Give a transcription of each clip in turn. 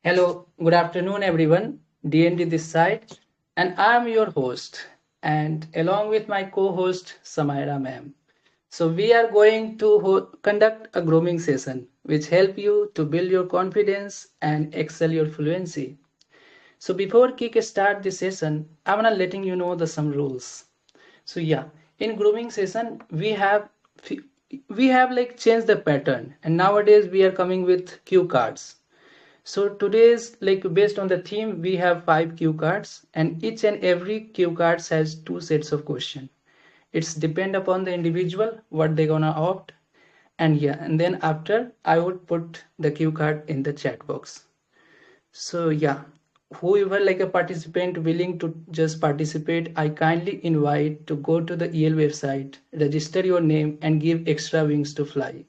Hello, good afternoon, everyone. DND this side, and I'm your host, and along with my co-host Samira Mam. So we are going to conduct a grooming session, which help you to build your confidence and excel your fluency. So before kick start the session, I wanna letting you know the some rules. So yeah, in grooming session we have like changed the pattern, and nowadays we are coming with cue cards. So today's like based on the theme, we have five cue cards, and each and every cue cards has two sets of question. It's depend upon the individual what they gonna opt, and yeah, and then after I would put the cue card in the chat box. So yeah, whoever like a participant willing to just participate, I kindly invite to go to the EL website, register your name, and give extra wings to fly.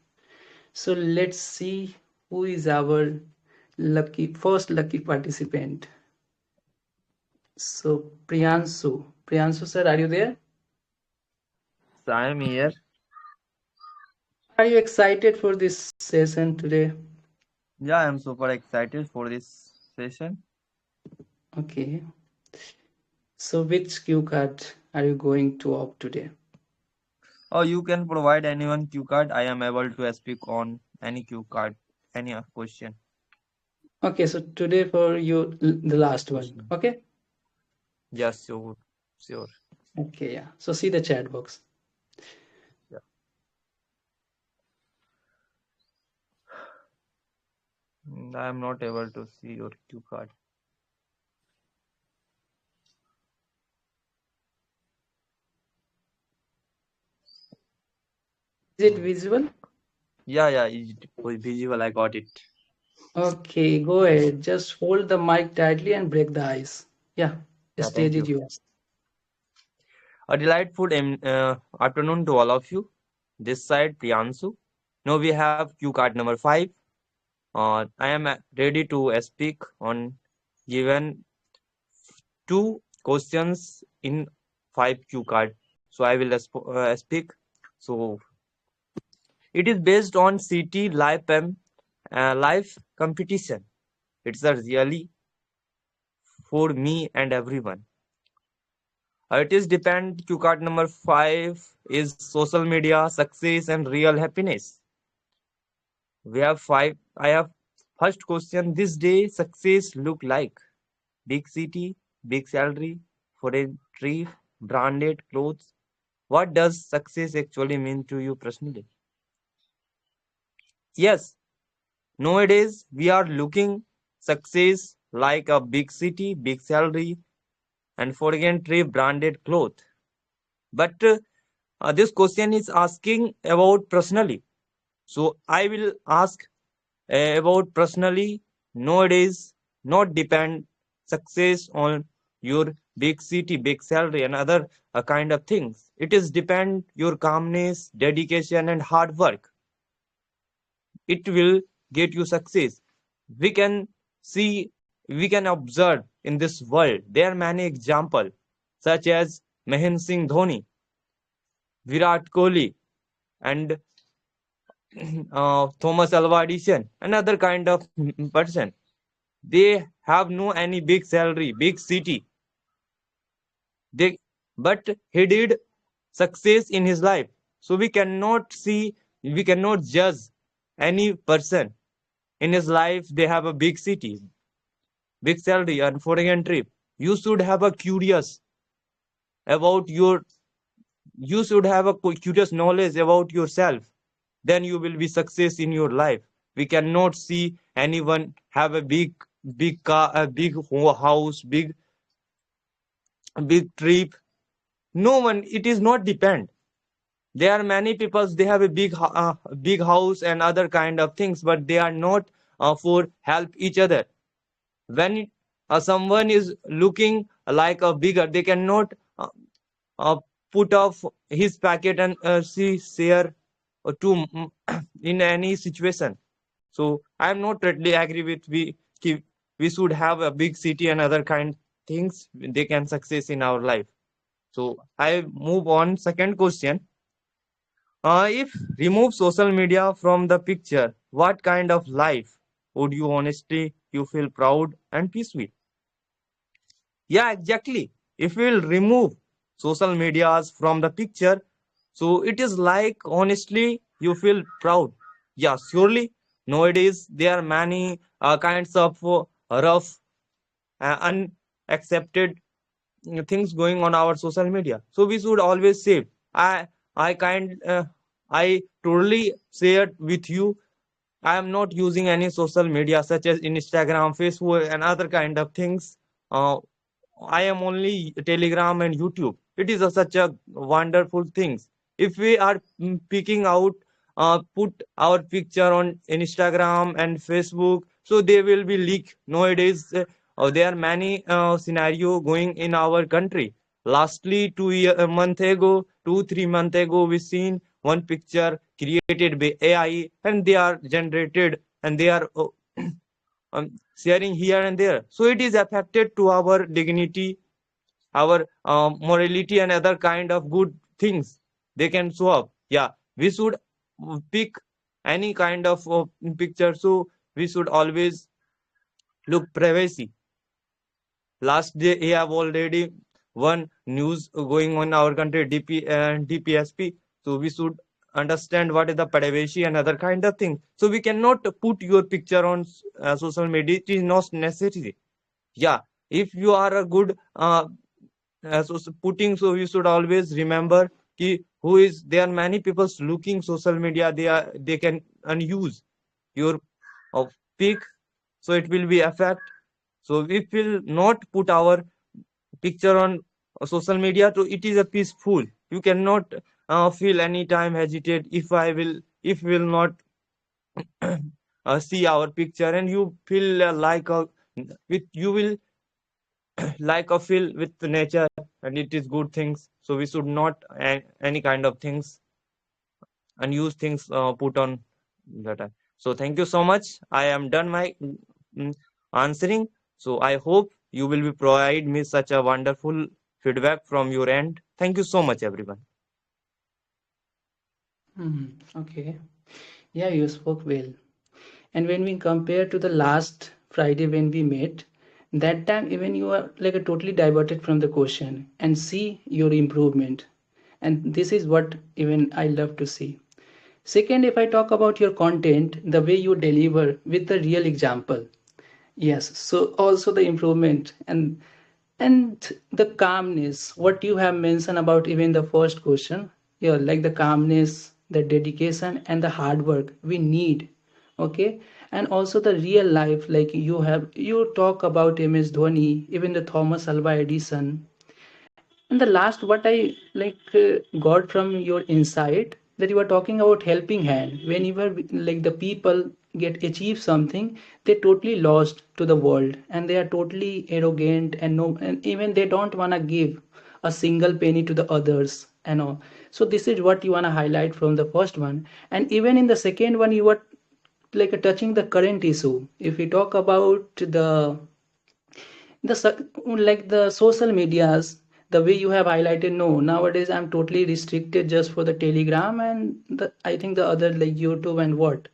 So let's see who is our lucky participant. So Priyanshu sir, are you there? So I'm here. Are you excited for this session today? Yeah, I'm super excited for this session. Okay. So which cue card are you going to opt today? Oh, you can provide anyone cue card. I am able to speak on any cue card, any question. Okay, so today for you the last one. Okay. Yes, sure, sure. Okay, yeah. So see the chat box. Yeah. I am not able to see your cue card. Is it visible? Yeah, it was visual. I got it. Okay, go ahead. Just hold the mic tightly and break the ice. Yeah, the Yeah, stage thank is you. yours. A delightful afternoon to all of you. This side, Priyansu. Now we have cue card number 5. I am ready to speak on given two questions in 5 cue card. So I will speak. So it is based on city life competition. It's a really for me and everyone. It is depend cue card number 5 is social media success and real happiness. We have 5. I have first question. This day success look like big city, big salary, foreign trip, branded clothes. What does success actually mean to you personally? Yes, nowadays we are looking success like a big city, big salary, and foreign trip, branded clothes. But this question is asking about personally. So I will ask about personally. Nowadays, not depend success on your big city, big salary, and other kind of things. It is depend your calmness, dedication, and hard work. It will get you success. We can see, we can observe in this world. There are many examples, such as Mahendra Singh Dhoni, Virat Kohli, and Thomas Alva Edison, another kind of person. They have no any big salary, big city. They, but he did success in his life. So we cannot see, we cannot judge any person in his life. They have a big city, big salary, and foreign trip. You should have a curious about your. You should have a curious knowledge about yourself. Then you will be success in your life. We cannot see anyone have a big car, a big house, big trip. No one. It is not depend. There are many people. They have a big house and other kind of things, but they are not for help each other. When someone is looking like a bigger, they cannot uh, put off his packet and see share to in any situation. So I am not totally agree with we should have a big city and other kind things they can success in our life. So I move on second question. If remove social media from the picture, what kind of life would you honestly you feel proud and peaceful. Yeah, exactly. If we'll remove social medias from the picture, so it is like honestly you feel proud. Yeah, surely nowadays there are many kinds of rough, unaccepted things going on our social media. So we should always say, I kind, I totally share with you. I am not using any social media such as Instagram, Facebook, and other kind of things. Uh, I am only Telegram and YouTube. It is such a wonderful things. If we are picking out, put our picture on Instagram and Facebook, so they will be leaked. Nowadays, there are many scenario going in our country. Lastly, a month ago, 2 3 months ago, we seen one picture created by AI, and they are generated and they are sharing here and there. So it is affected to our dignity, our morality, and other kind of good things they can show up. Yeah, we should pick any kind of picture. So we should always look privacy. Last day, we have already one news going on in our country, DPSP. So we should understand what is the privacy and other kind of thing. So we cannot put your picture on social media. It is not necessary. Yeah, if you are a good putting, so you should always remember ki who is there are many people looking social media, they can unuse your of pic, so it will be affect. So if we'll not put our picture on social media, so it is a peaceful. You cannot feel any time hesitate if will not see our picture, and you feel like a with you will like a feel with the nature, and it is good things. So we should not any kind of things and use things put on that time. So thank you so much. I am done my mm, answering. So I hope you will be provide me such a wonderful feedback from your end. Thank you so much, everyone. Okay. Yeah, you spoke well. And when we compare to the last Friday when we met, that time even you are like a totally diverted from the question and see your improvement. And this is what even I love to see. Second, if I talk about your content, the way you deliver with the real example. Yes, so also the improvement and the calmness, what you have mentioned about even the first question, yeah, like the calmness, the dedication, and the hard work we need. Okay, and also the real life, like you talk about MS Dhoni, even the Thomas Alva Edison, and the last, what I got from your insight, that you are talking about helping hand. Whenever like the people get achieve something, they totally lost to the world, and they are totally arrogant and no, and even they don't wanna give a single penny to the others and all. So this is what you wanna highlight from the first one, and even in the second one, you are like touching the current issue. If we talk about like the social medias, the way you have highlighted, no, nowadays I'm totally restricted just for the Telegram and I think the other like YouTube and what,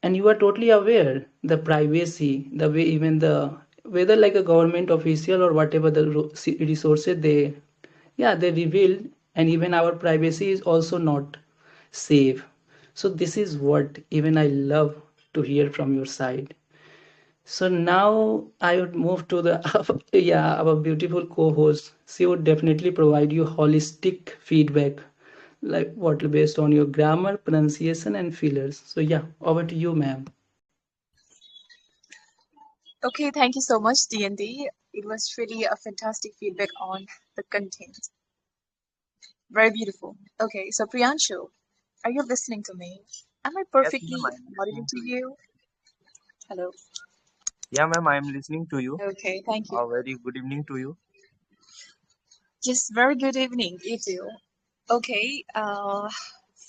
and you are totally aware the privacy, the way even the whether like a government official or whatever the resources they, yeah, they revealed, and even our privacy is also not safe. So this is what even I love to hear from your side. So now I would move to the yeah, our beautiful co-host. She would definitely provide you holistic feedback, like what based on your grammar, pronunciation, and fillers. So yeah, over to you, ma'am. Okay, thank you so much, DND. It was really a fantastic feedback on the content. Very beautiful. Okay, so Priyanshu, are you listening to me? Am I Yes, ma'am, perfectly I am audible listening to to you. you? Hello. Yeah, ma'am, I am listening to you. Okay, thank you. A very good evening to you. Just very good evening, you too. Okay,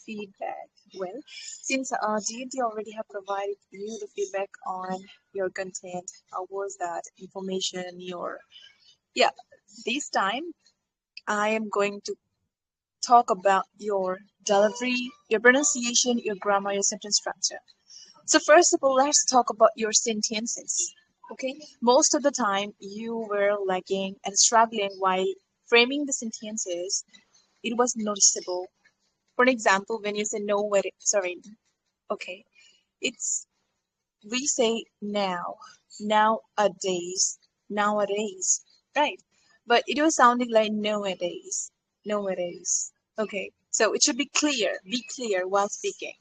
feedback. Well, since DND already have provided you the feedback on your content, how was that information? Yeah. This time I am going to talk about your delivery, your pronunciation, your grammar, your sentence structure. So first of all, let's talk about your sentences. Okay, most of the time you were lagging and struggling while framing the sentences. It was noticeable. For an example, when you say no, sorry, okay, it's we say now, nowadays, right? But it was sounding like nowadays. Okay, so it should be clear while speaking.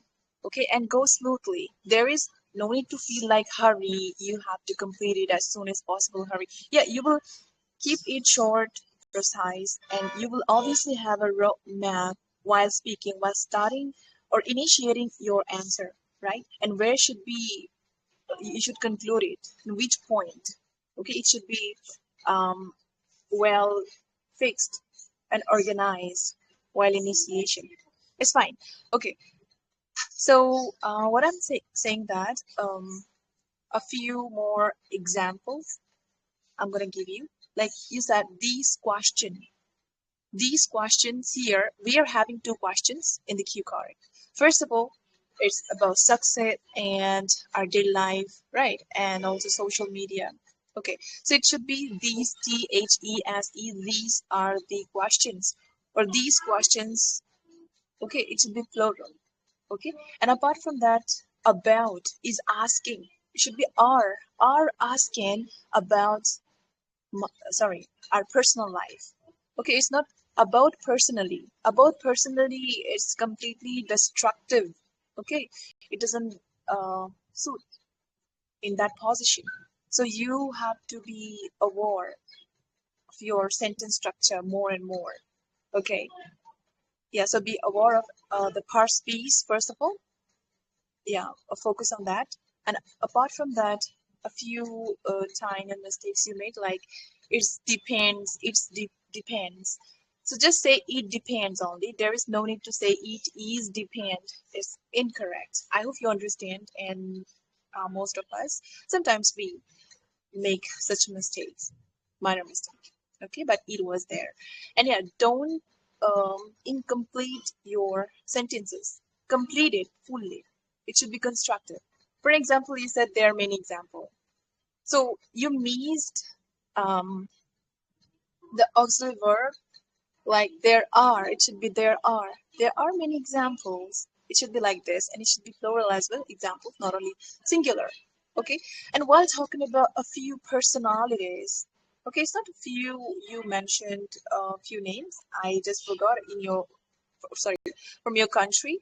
Okay, and go smoothly. There is no need to feel like hurry. You have to complete it as soon as possible. Hurry. Yeah, you will keep it short, precise, and you will obviously have a roadmap while speaking, while starting or initiating your answer, right? And where should be you should conclude it in which point. Okay, it should be um, well fixed and organized while initiation. It's fine. Okay, so what I'm saying that a few more examples I'm gonna give you. Like you said, these questions here, we are having two questions in the cue card. First of all, it's about success and our daily life, right? And also social media. Okay, so it should be these THESE, these are the questions, or these questions, okay, it should be plural, okay? And apart from that, about is asking, it should be are asking about sorry, our personal life. Okay, it's not about personally. About personally is completely destructive. Okay, it doesn't suit in that position. So you have to be aware of your sentence structure more and more. Okay, yeah. So be aware of the parse piece first of all. Yeah, focus on that. And apart from that, a few tiny mistakes you made, like depends. So just say it depends only. There is no need to say it is depend. It's incorrect. I hope you understand. And most of us sometimes we make such mistakes, minor mistake. Okay, but it was there. And yeah, don't incomplete your sentences. Complete it fully. It should be constructive. For example, you said there are many examples. So you missed um, the auxiliary verb, like there are. It should be there are. There are many examples. It should be like this, and it should be plural as well. Examples, not only singular. Okay. And while talking about a few personalities, okay, it's not a few. You mentioned a few names. I just forgot in your sorry from your country,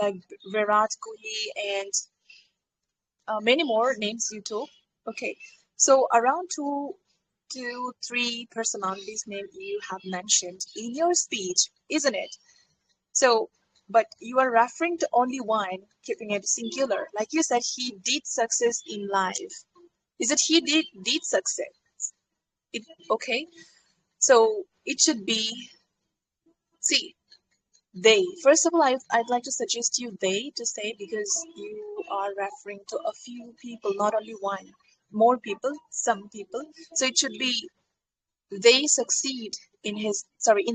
like Virat Kohli and many more names you took. Okay, so around three personalities name you have mentioned in your speech, isn't it? So, but you are referring to only one, keeping it singular. Like you said, he did success in life. Is it he did success? It okay? So it should be see they. First of all, I'd like to suggest you they to say because you are referring to a few people, not only one, more people, some people. So it should be they succeed in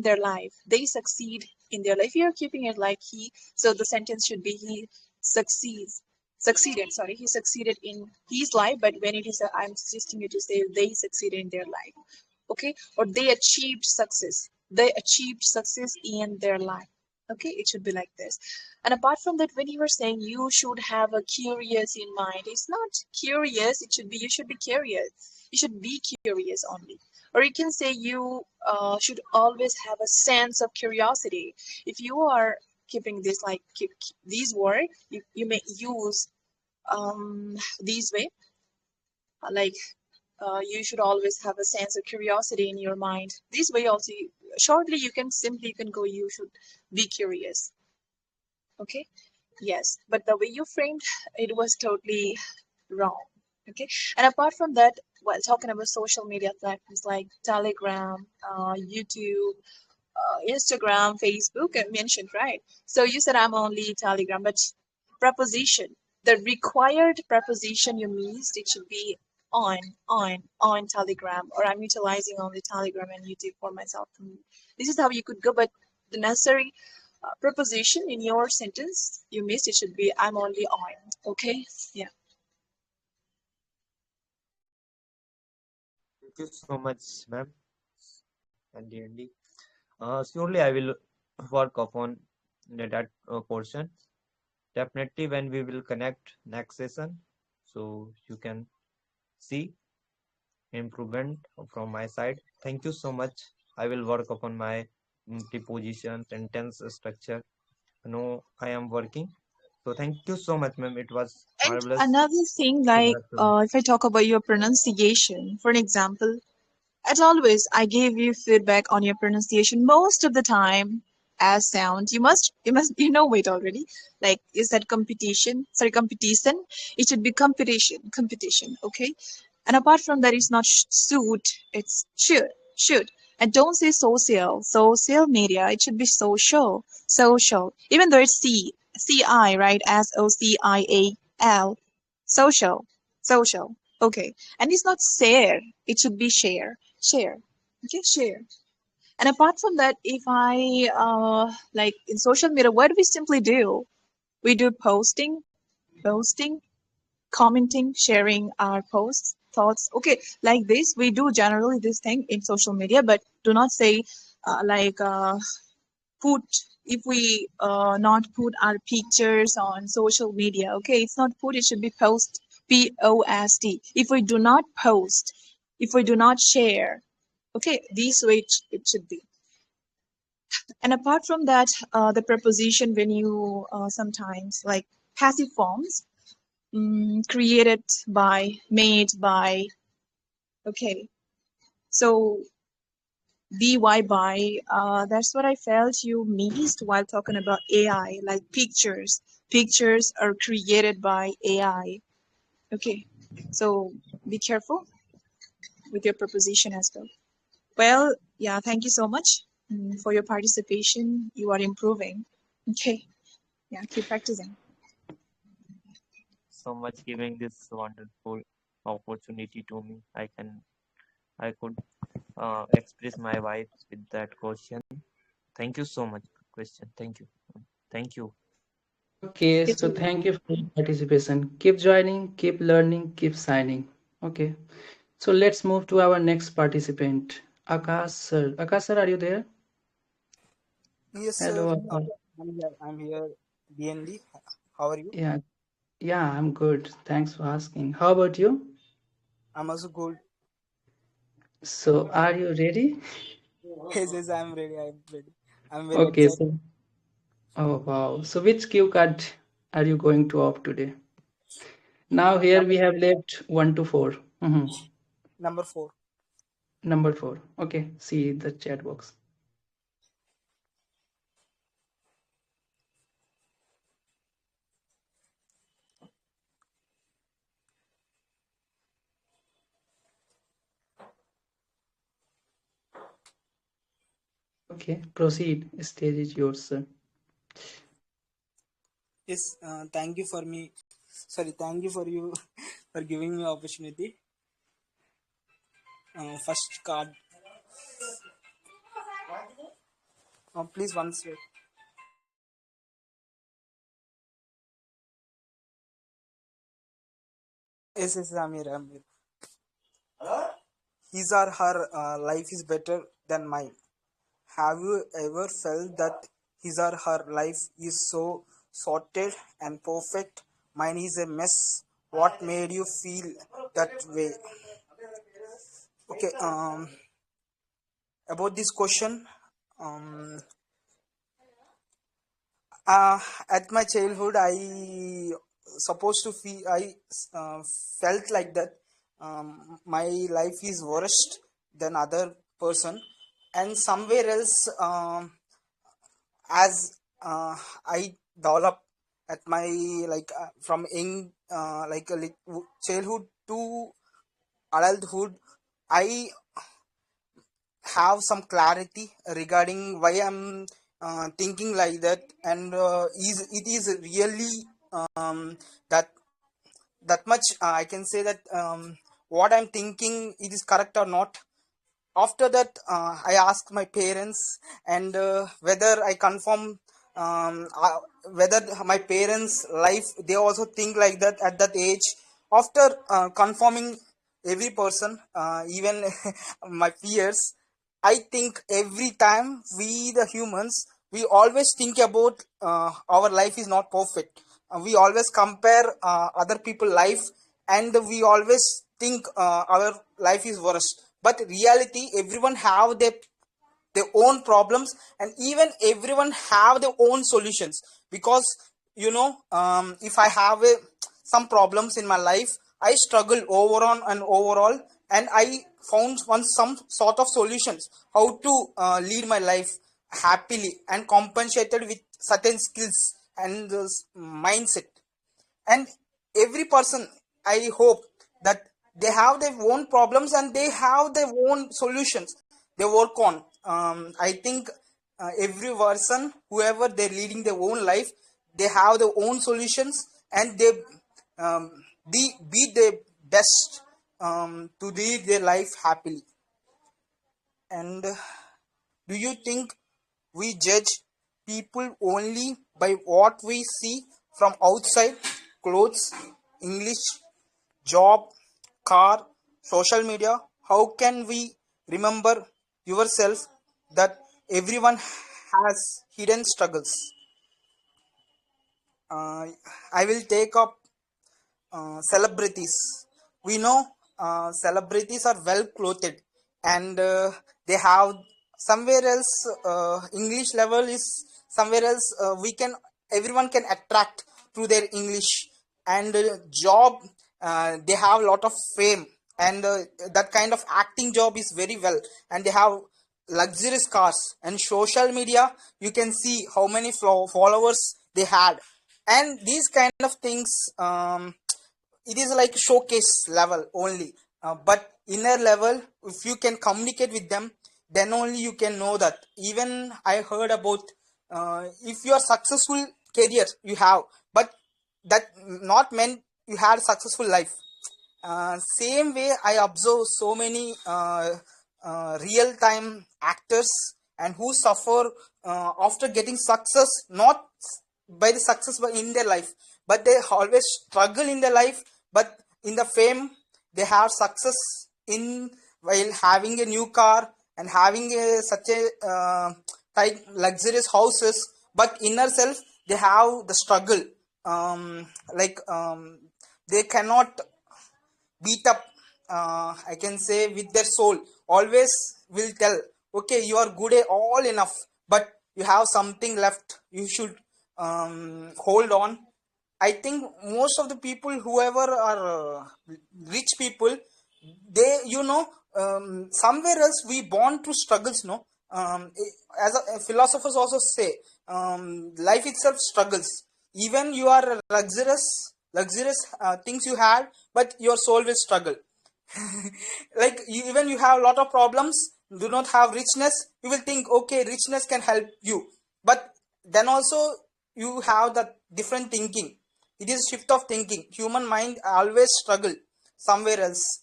their life. They succeed in their life. You're keeping it like he, so the sentence should be he succeeds. Succeeded, sorry, he succeeded in his life, but when it is, I'm suggesting you to say they succeeded in their life, okay? Or they achieved success. They achieved success in their life. Okay, it should be like this. And apart from that, when you were saying you should have a curious in mind, it's not curious, it should be you should be curious. You should be curious only. Or you can say you should always have a sense of curiosity. If you are keeping this like keep these words, you may use these way, like you should always have a sense of curiosity in your mind. This way also, shortly you can go, you should be curious. Okay, yes, but the way you framed it was totally wrong. Okay, and apart from that, while talking about social media platforms like Telegram, YouTube, Instagram, Facebook, I mentioned, right? So you said I'm only Telegram, but preposition, the required preposition you missed, it should be on, on Telegram, or I'm utilizing only Telegram and YouTube for myself. This is how you could go, but the necessary preposition in your sentence you missed, it should be I'm only on. Okay, yeah. you so much, ma'am, and DND. Surely I will work upon that portion. Definitely when we will connect next session, so you can see improvement from my side. Thank you so much. I will work upon my preposition, sentence structure. No, I am working. So thank you so much, ma'am. It was And marvelous another thing, to like interact with you. if I talk about your pronunciation, for an example, as always, I gave you feedback on your pronunciation most of the time as sound. You know it already. Like, is that competition? Sorry, competition. It should be competition. Okay. And apart from that, it's not suit. It's should. And don't say social media. It should be social. Even though it's C-I, right? SOCIAL, social. Okay. And it's not share. It should be share. Okay, share. And apart from that, if I like in social media, what do we simply do? We do posting, commenting, sharing our posts, thoughts. Okay, like this, we do generally this thing in social media, but do not say like put if we not put our pictures on social media. Okay, it's not put, it should be post, POST. If we do not post, if we do not share, okay, this way it should be. And apart from that, the preposition, when you sometimes like passive forms, created by, made by, okay, so by, that's what I felt you missed while talking about AI, like pictures are created by AI. Okay, so be careful with your preposition as well. Well, yeah, thank you so much for your participation. You are improving. Okay, yeah, keep practicing. So much giving this wonderful opportunity to me. I could express my vibes with that question. Thank you so much, question. Thank you. Thank you. Okay, It's so okay. thank you for your participation. Keep joining, keep learning, keep signing. Okay, so let's move to our next participant, Akash sir. Akash sir, are you there? Yes, sir. Hello. I'm here. I'm here. DND. How are you? Yeah, yeah, I'm good. Thanks for asking. How about you? I'm also good. So, are you ready? Yes, I'm ready. I'm ready. I'm very Okay, excited. so, oh wow. So, which cue card are you going to opt today? Now, here Number we have left 1 to 4. number four. Number 4. Okay, see the chat box. Okay, proceed. Stage is yours, sir. Yes. Thank you for me. Sorry. Thank you for you for giving me opportunity. First card. Please once wait. Yes, I'm here. I'm here. His or her life is better than mine. Have you ever felt that his or her life is so sorted and perfect? Mine is a mess. What made you feel that way? Okay, about this question, um, uh, at my childhood, I supposed to feel, I uh, felt like that my life is worst than other person, and somewhere else, as I develop at my like from young like childhood to adulthood, I have some clarity regarding why I'm thinking like that, and is it is really that that much I can say that what I'm thinking it is correct or not. After that, I asked my parents, and whether I confirm whether my parents life they also think like that at that age. After confirming every person, even my peers, I think every time we the humans, we always think about our life is not perfect. We always compare other people life, and we always think our life is worse. But reality, everyone have their own problems, and even everyone have their own solutions. Because if I have some problems in my life, I struggle overall and overall, and I found one some sort of solutions how to lead my life happily and compensated with certain skills and mindset. And every person, I hope that they have their own problems and they have their own solutions they work on. I think every person, whoever they're leading their own life, they have their own solutions, and they be their best to lead their life happily. And do you think we judge people only by what we see from outside? Clothes, English, job, car, social media? How can we remember yourself that everyone has hidden struggles? Uh, I will take up celebrities. We know celebrities are well clothed, and they have somewhere else. English level is somewhere else. We can Everyone can attract through their English, and job. They have a lot of fame, and that kind of acting job is very well, and they have luxurious cars. And social media, you can see how many followers they had, and these kind of things. It is like showcase level only, but inner level, if you can communicate with them, then only you can know that. Even I heard about, if you are successful career you have, but that not meant you had successful life. Same way I observe so many real time actors, and who suffer after getting success, not by the success but in their life, but they always struggle in their life. But in the fame, they have success in while having a new car and having such a type luxurious houses, but inner self they have the struggle. Like they cannot beat up, I can say, with their soul. Always will tell, okay, you are good at all enough, but you have something left, you should hold on. I think most of the people, whoever are rich people, they, somewhere else we born through struggles, no. As philosophers also say, life itself struggles. Even you are luxurious things you had, but your soul will struggle. Like even you have a lot of problems, do not have richness, you will think, okay, richness can help you, but then also you have that different thinking. It is shift of thinking. Human mind always struggle somewhere else,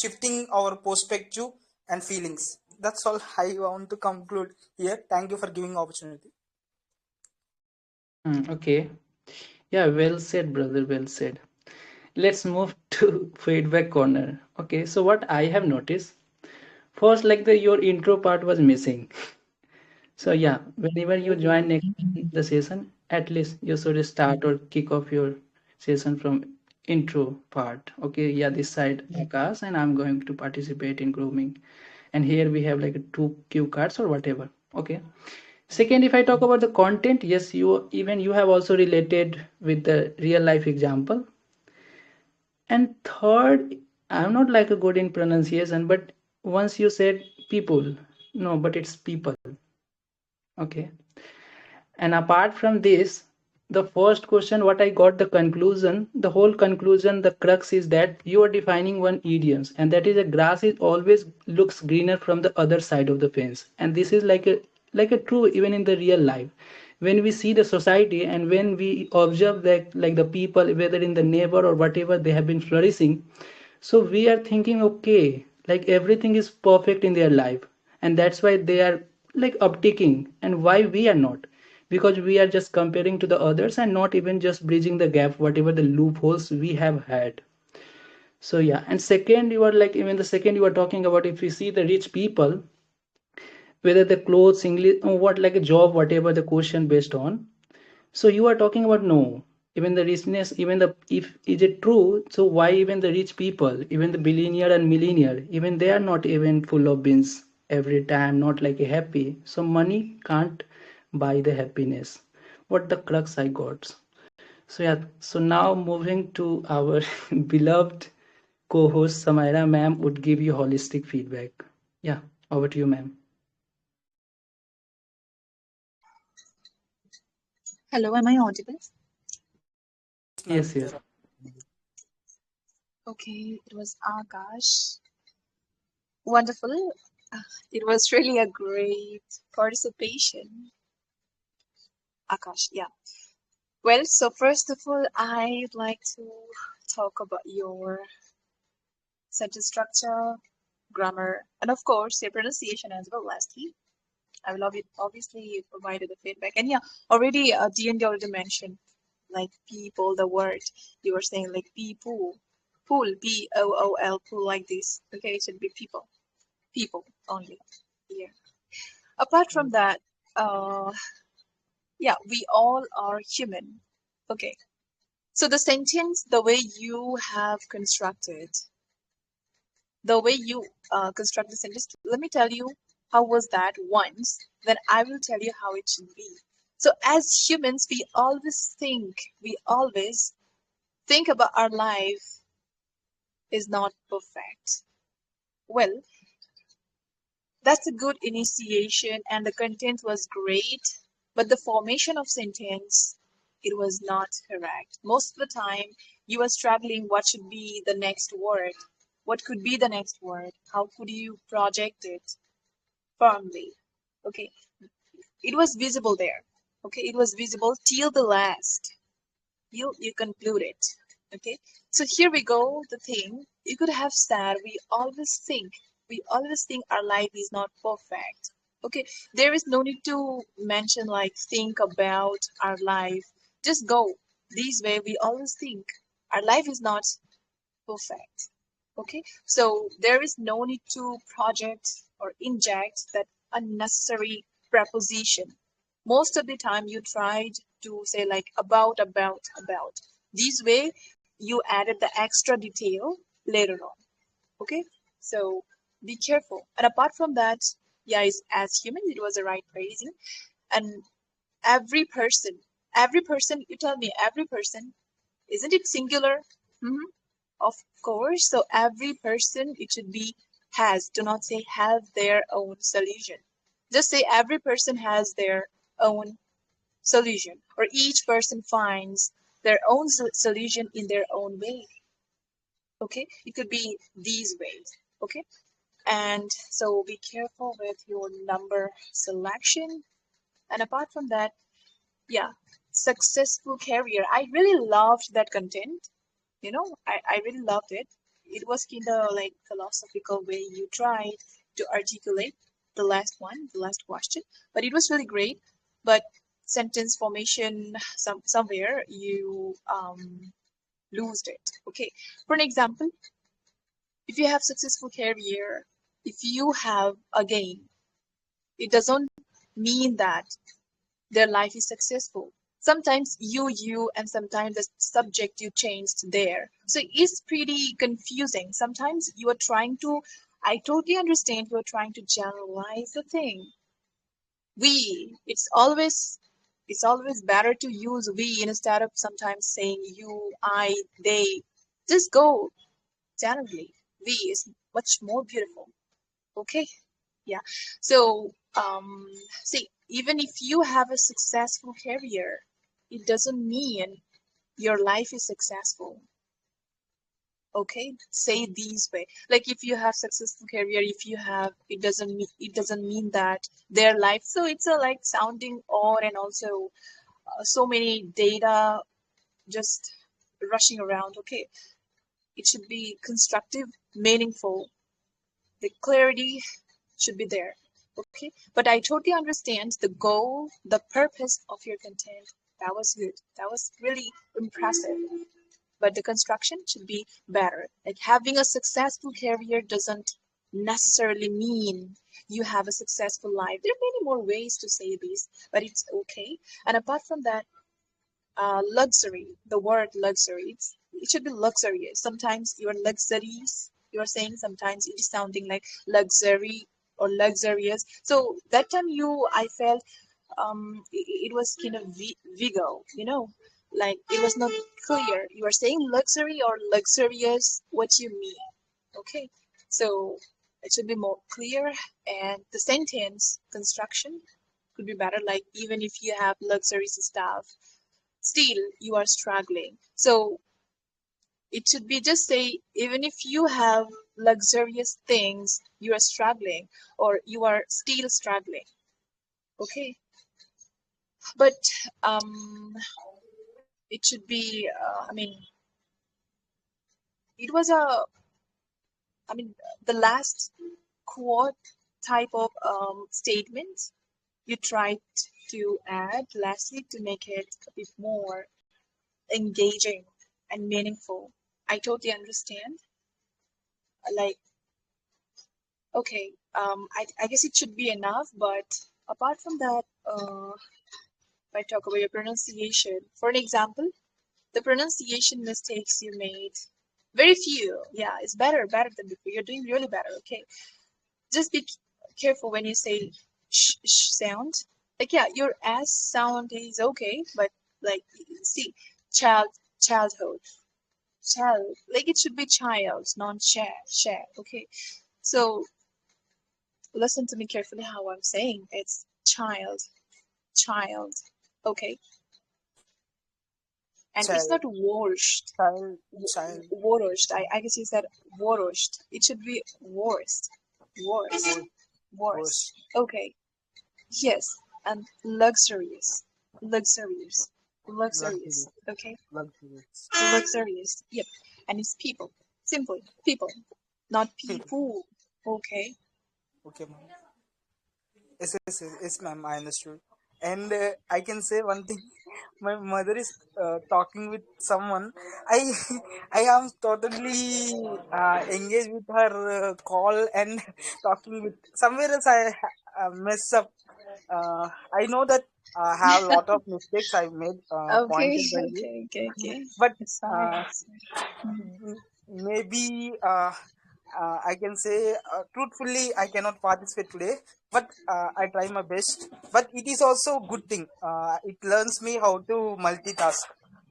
shifting our perspective and feelings. That's all I want to conclude here. Thank you for giving opportunity. Okay. Yeah, well said, brother. Well said. Let's move to feedback corner. Okay, so what I have noticed first, like your intro part was missing. So yeah, whenever you join next the session, at least you should start or kick off your session from intro part. Okay, yeah, this side Akash, and I'm going to participate in grooming. And here we have like two cue cards or whatever. Okay. Second, if I talk about the content, yes, you have also related with the real life example. And third, I'm not like a good in pronunciation, but once you said people, no, but it's people. Okay. And apart from this, the first question, what I got the conclusion, the whole conclusion, the crux is that you are defining one idiom, and that is a grass is always looks greener from the other side of the fence. And this is like a true even in the real life. When we see the society and when we observe that like the people, whether in the neighbor or whatever, they have been flourishing, so we are thinking, okay, like everything is perfect in their life, and that's why they are like upticking, and why we are not, because we are just comparing to the others and not even just bridging the gap, whatever the loopholes we have had. So yeah, and second, you are like, even the second you are talking about, if we see the rich people, whether the clothes, English, or what, like a job, whatever the question based on. So you are talking about no, even the richness, even the, if is it true? So why even the rich people, even the billionaire and millionaire, even they are not even full of beans every time, not like a happy. So money can't buy the happiness. What the crux I got. So yeah, so now moving to our beloved co-host Samira ma'am would give you holistic feedback. Yeah, over to you, ma'am. Hello, am I audible? Ma'am, Yes, yes. you're Okay, it was Akash. Wonderful. Uh, It was really a great participation, Akash. Yeah. Well, so first of all, I'd like to talk about your sentence structure, grammar, and of course your pronunciation as well. Lastly, I will obviously provided the feedback, and yeah, already D&D already mentioned like people, the word you were saying like people, pool, Pool, pool like this. Okay, it should be people only. Yeah. Apart from that, uh, yeah, we all are human. Okay. So the sentence, the way you have constructed, the way you construct the sentence, let me tell you how was that once, then I will tell you how it should be. So as humans, we always think about our life is not perfect. Well, that's a good initiation and the content was great, but the formation of sentence, it was not correct. Most of the time, you are struggling what should be the next word. What could be the next word? How could you project it firmly? Okay, it was visible there. Okay, it was visible till the last. You conclude it. Okay, so here we go. The thing you could have said, we always think our life is not perfect. Okay, there is no need to mention like think about our life. Just go this way. We always think our life is not perfect. Okay, so there is no need to project or inject that unnecessary preposition. Most of the time, you tried to say like about. This way, you added the extra detail later on. Okay, so be careful. And apart from that, yeah, as humans, it was the right phrasing. And every person, every person, you tell me, every person, isn't it singular? Mhm. Of course. So every person, it should be has. Do not say have their own solution. Just say every person has their own solution, or each person finds their own solution in their own way. Okay, it could be these ways. Okay, and so be careful with your number selection. And apart from that, yeah, successful career. I really loved that content. I really loved it. It was kind of like philosophical way you tried to articulate the last question, but it was really great. But sentence formation, somewhere you lost it. Okay, for an example, if you have successful career, if you have again, it doesn't mean that their life is successful. Sometimes you, and sometimes the subject you changed there. So it's pretty confusing. Sometimes you are trying to, I totally understand you are trying to generalize the thing. It's always better to use we instead of sometimes saying you, I, they. Just go generally. We is much more beautiful. Okay? Yeah. So, see, even if you have a successful career, it doesn't mean your life is successful. Okay? Say these way. Like if you have successful career, if you have, it doesn't mean that their life. So it's a like sounding odd and also so many data just rushing around. Okay? It should be constructive, meaningful. The clarity should be there. Okay, but I totally understand the goal, the purpose of your content. That was good. That was really impressive. but the construction should be better. Like having a successful career doesn't necessarily mean you have a successful life. There are many more ways to say this, but it's okay. And apart from that, luxury, the word luxury, it should be luxurious. Sometimes your luxuries, you're saying, sometimes it is sounding like luxury or luxurious. So that time I felt it was kind of vigo, like it was not clear. You are saying luxury or luxurious, what you mean? Okay, so it should be more clear, and the sentence construction could be better. Like even if you have luxurious stuff, still you are struggling. So it should be just say, even if you have luxurious things, you are struggling or you are still struggling. Okay, but it should be. It was I mean, the last quote type of statement you tried to add lastly to make it a bit more engaging and meaningful. I totally understand. Like, okay, I guess it should be enough, but apart from that, if I talk about your pronunciation, for an example, the pronunciation mistakes you made, very few. Yeah, it's better than before. You're doing really better. Okay, just be careful when you say sh sound. Like, yeah, your S sound is okay, but like, see, childhood, child, like it should be child, not share. Okay, so listen to me carefully how I'm saying. It's child. Okay, and it's Child, not washed. child, Worst. I guess you said worst. It should be worst. Worst. worst, Worst. worst, Okay. Yes. And luxurious. Luxurious. Luxurious. luxury, Okay. luxurious. Luxurious. Yep. And it's people. Simply people. Not people. Okay. Okay, ma'am. Yes, ma'am. I understood. And I can say one thing. My mother is talking with someone. I I am totally engaged with her call and talking with somewhere else. I mess up. I know that I have a lot of mistakes I made Okay. pointed by you, Okay. but It's fine. uh, It's fine. maybe I can say truthfully I cannot participate today, but I try my best. But it is also a good thing. It learns me how to multitask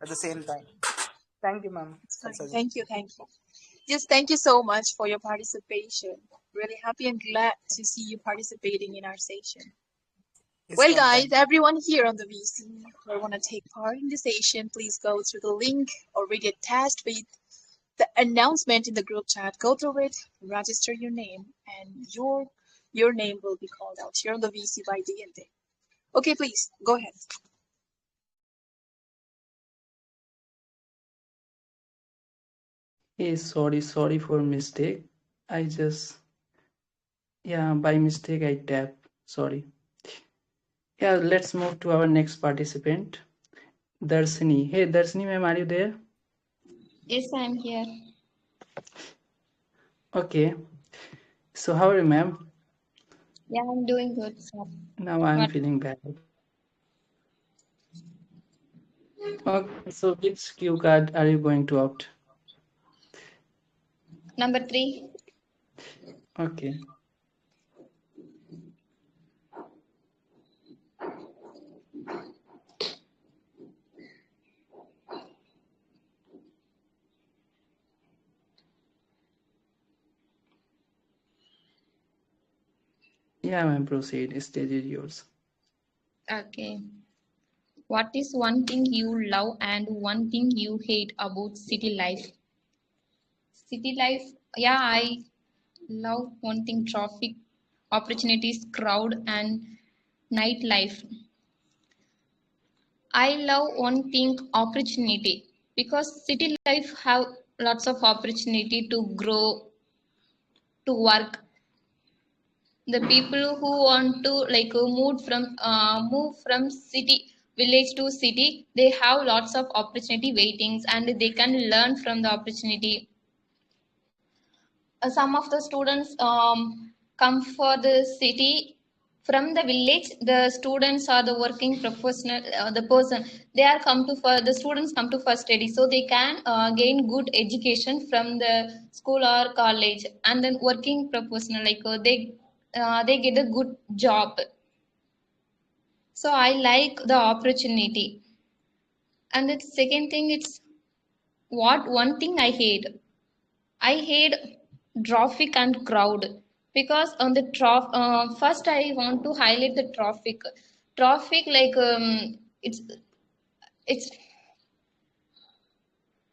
at the same time. Thank you, ma'am, It's for fine. suggesting. Thank you. Thank you. Just thank you so much for your participation. Really happy and glad to see you participating in our session. Yes, Well, ma'am. guys, Thank you. everyone here on the VC who want to take part in the session, please go through the link already attached with the announcement in the group chat. Go through it, register your name, and your name will be called out here on the VC by DND. Okay, please go ahead. Hey, sorry for mistake. I just, yeah, by mistake I tap. Sorry. Yeah, let's move to our next participant, Darshini. Hey, Darshini, ma'am, are you there? Yes, I'm here. Okay. So how are you, ma'am? Yeah, I'm doing good, sir. Now I'm What? feeling bad. Okay, so which cue card are you going to opt? Number 3. Okay. Yeah, ma'am, proceed. Stage is yours. Okay. What is one thing you love and one thing you hate about city life? City life, yeah, I love one thing traffic, opportunities, crowd, and nightlife. I love one thing opportunity because city life have lots of opportunity to grow, to work. The people who want to like move from city village to city, they have lots of opportunity waitings and they can learn from the opportunity. Some of the students come for the city from the village. The students are the working professional, the person they are come to for the students come to for study, so they can gain good education from the school or college, and then working professional like they get a good job. So I like the opportunity. And the second thing, it's what one thing I hate. I hate traffic and crowd, because on the first I want to highlight the traffic. Traffic like it's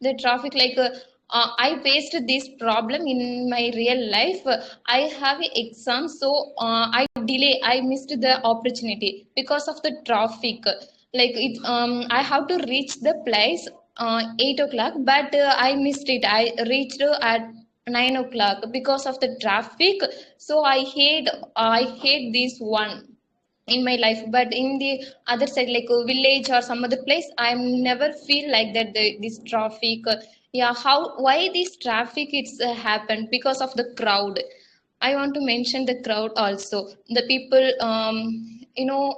the traffic like I faced this problem in my real life. I have an exam, so I missed the opportunity because of the traffic. Like it I have to reach the place 8 o'clock, but I missed it. I reached at 9 o'clock because of the traffic. So I hate this one in my life. But in the other side, like a village or some other place, I never feel like that this traffic yeah, how why this traffic it's happened because of the crowd. I want to mention the crowd also. The people you know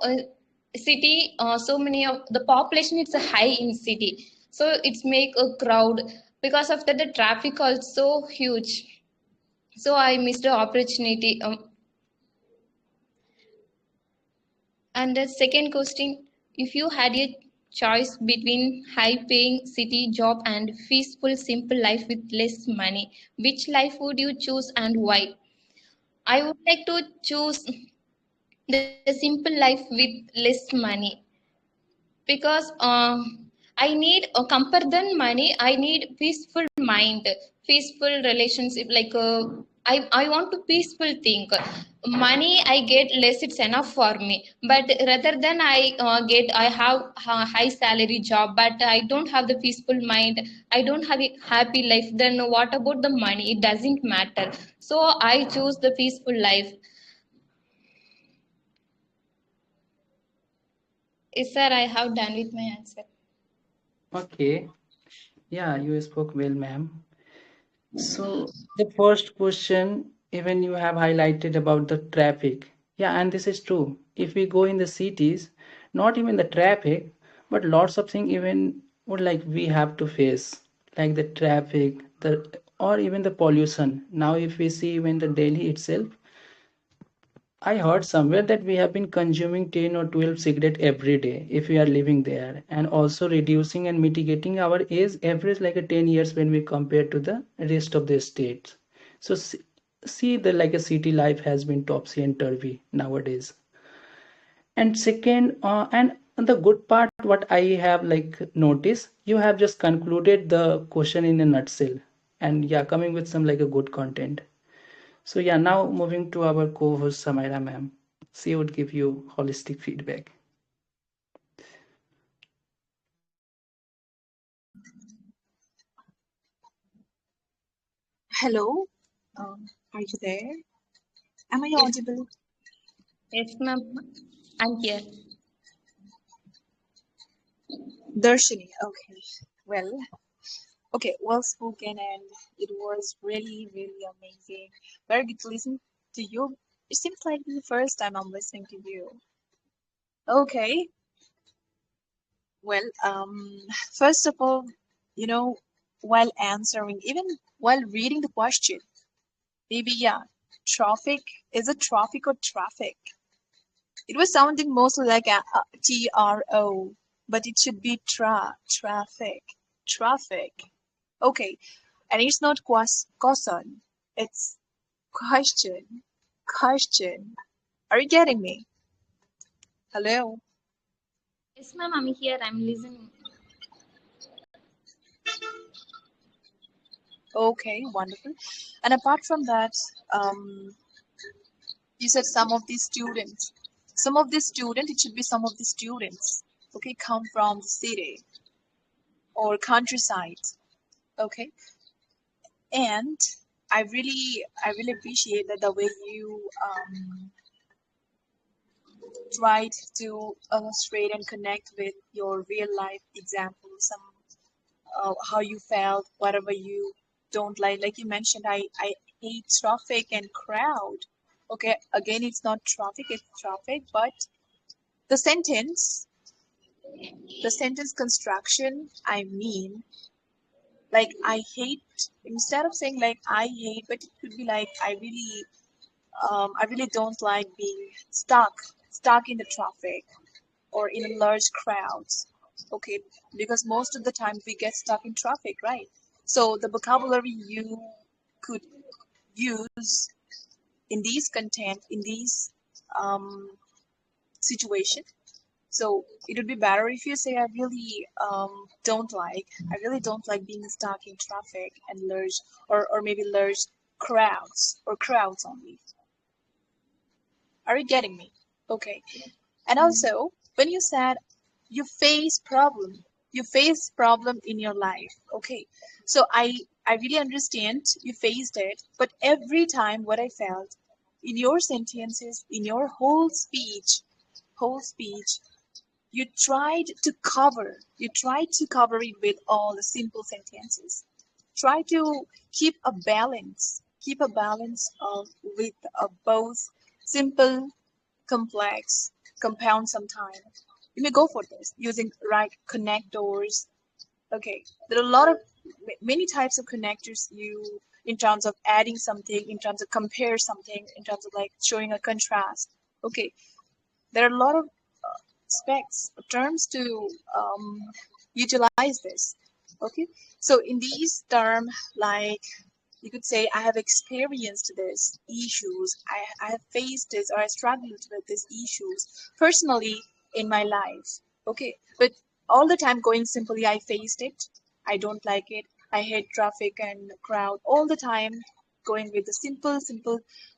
city, so many of the population it's a high in city, so it's make a crowd. Because of that the traffic also huge, so I missed the opportunity. And the second question, if you had a choice between high-paying city job and peaceful, simple life with less money, which life would you choose and why? I would like to choose the simple life with less money, because I need compare than money. I need peaceful mind, peaceful relationship. Like I want to peaceful think. Money I get less, it's enough for me. But rather than I have a high salary job, but I don't have the peaceful mind, I don't have a happy life, then what about the money? It doesn't matter. So I choose the peaceful life. Yes, sir, I have done with my answer. Okay. Yeah, you spoke well, ma'am. So the first question, even you have highlighted about the traffic. Yeah, and this is true. If we go in the cities, not even the traffic, but lots of things even would like we have to face, like the traffic, the or even the pollution. Now, if we see even the Delhi itself, I heard somewhere that we have been consuming 10 or 12 cigarettes every day if we are living there, and also reducing and mitigating our age average like a 10 years when we compare to the rest of the states. So see the like a city life has been topsy and turvy nowadays. And second, and the good part what I have like noticed, you have just concluded the question in a nutshell, and yeah, coming with some like a good content. So yeah, now moving to our co-host Samira ma'am. She would give you holistic feedback. Hello, are you there? Am I Yes, audible? yes, ma'am. I'm here. Darshini. Okay. Well, okay, well spoken, and it was really, really amazing. Very good to listen to you. It seems like the first time I'm listening to you. Okay, well, first of all, you know, while answering, even while reading the question, maybe yeah, traffic, is it traffic or traffic? It was sounding mostly like a TRO, but it should be traffic, traffic. Okay, and it's not question, it's question, question. Are you getting me? Hello? Yes, ma'am, I'm here. I'm listening. Okay, wonderful. And apart from that, um, you said some of these students, it should be some of the students, okay, come from the city or countryside, okay? And I really appreciate that the way tried to illustrate and connect with your real life example, some how you felt, whatever you don't like. Like you mentioned, I hate traffic and crowd. Okay, again, it's not traffic, it's traffic, but the sentence, the sentence construction, I mean, like I hate, instead of saying like I hate, but it could be like I really don't like being stuck in the traffic or in large crowds. Okay, because most of the time we get stuck in traffic, right? So the vocabulary you could use in these content, in these um, situation. So it would be better if you say, I really don't like being stuck in traffic and large, or maybe large crowds, or crowds only. Are you getting me? Okay. And also, when you said you face problem in your life. Okay. So I really understand you faced it, but every time what I felt in your sentences, in your whole speech, you tried to cover it with all the simple sentences. Try to keep a balance of with both simple, complex, compound sometimes. You may go for this using right connectors. Okay, there are a lot of many types of connectors you in terms of adding something, in terms of compare something, in terms of like showing a contrast. Okay, there are a lot of specs terms to utilize this. Okay, so in these terms, like you could say, I have experienced this issues, I have faced this, or I struggled with these issues personally in my life. Okay, but all the time going simply, I faced it, I don't like it, I hate traffic and crowd, all the time going with the simple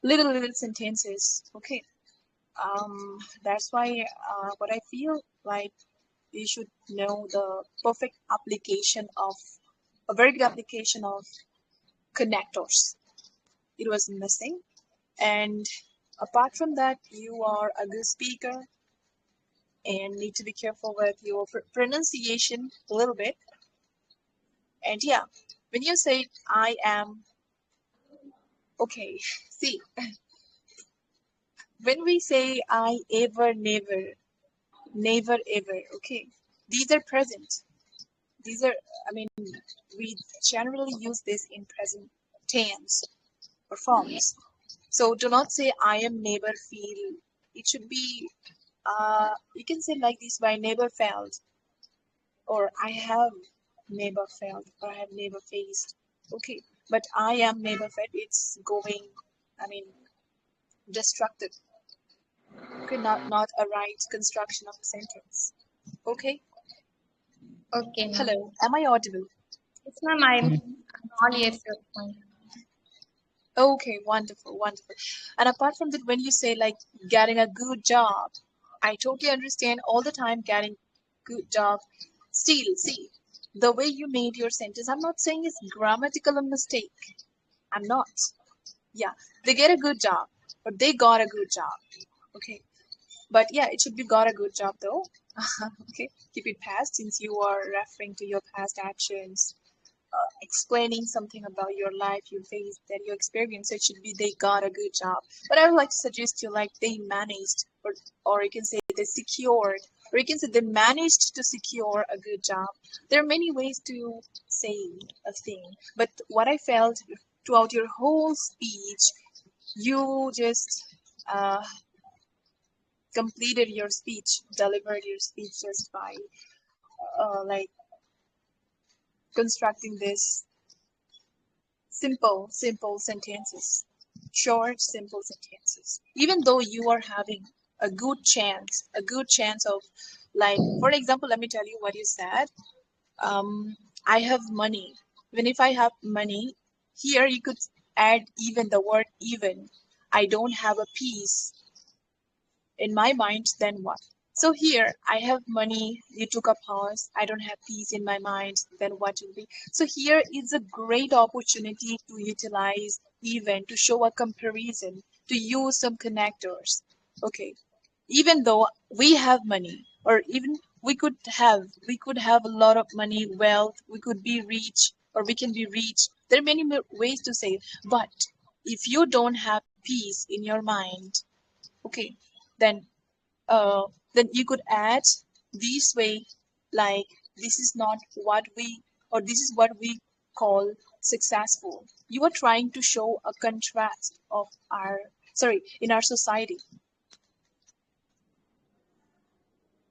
little sentences. Okay, that's why what I feel like you should know the perfect application of a very good application of connectors. It was missing. And apart from that, you are a good speaker and need to be careful with your pronunciation a little bit. And yeah, when you say I am, okay, see, when we say I ever, never, ever, okay, these are present. These are, I mean, we generally use this in present tense or forms. So do not say I am never feel. It should be, you can say like this, by never felt, or I have never felt, or I have never faced. Okay, but I am never felt, it's going, I mean, destructive. Okay, not a right construction of a sentence. Okay, Okay, ma'am. hello, am I audible? Yes, ma'am, I'm all ears your point. Okay, wonderful, wonderful. And apart from that, when you say like getting a good job, I totally understand all the time getting good job. Still, see, the way you made your sentence, I'm not saying it's grammatical a mistake. I'm not. Yeah, they get a good job, or they got a good job. Okay, but yeah, it should be got a good job though. Okay, keep it past since you are referring to your past actions, explaining something about your life you faced that you experienced. It should be they got a good job. But I would like to suggest you like they managed, or you can say they secured, or you can say they managed to secure a good job. There are many ways to say a thing, but what I felt throughout your whole speech, you just completed your speech, delivered your speech just by like constructing this simple sentences, short, simple sentences. Even though you are having a good chance of, like, for example, let me tell you what you said. I have money. Even if I have money, here you could add even the word even. I don't have a peace in my mind, then what? So here, I have money, you took a pause, I don't have peace in my mind, then what will be? So here is a great opportunity to utilize even, to show a comparison, to use some connectors. Okay, even though we have money, or even we could have a lot of money, wealth, we could be rich, or we can be rich. There are many ways to say it. But if you don't have peace in your mind, okay, then uh, then you could add this way, like this is not what we, or this is what we call successful. You are trying to show a contrast of our, sorry, in our society.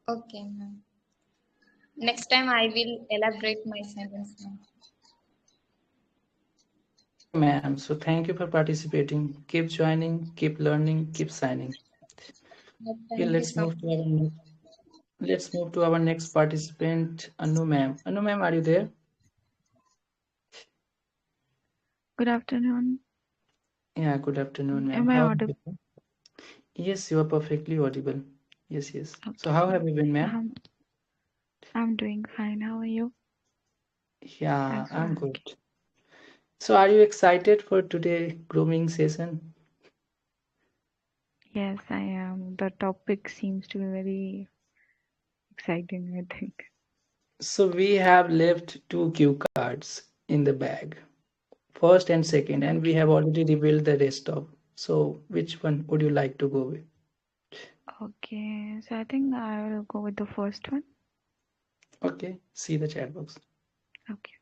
Okay, ma'am. Next time I will elaborate my sentence, ma'am. Okay, ma'am. So thank you for participating. Keep joining, keep learning, keep signing. Yeah, Okay, thank you so much. let's move to our next participant, Anu ma'am. Anu ma'am, are you there? Good afternoon. Yeah, good afternoon, ma'am. Am I How have audible? you been? Yes, you are perfectly audible. Yes, yes. So Okay. how have you been, ma'am? I'm doing fine. How are you? Yeah, Thanks for I'm good. asking. So are you excited for today grooming session? Yes, I am. The topic seems to be very exciting, I think. So we have left two cue cards in the bag, first and second, and we Okay. have already revealed the rest of. So which one would you like to go with? Okay. So I think I will go with the first one. Okay, see the chat box. Okay.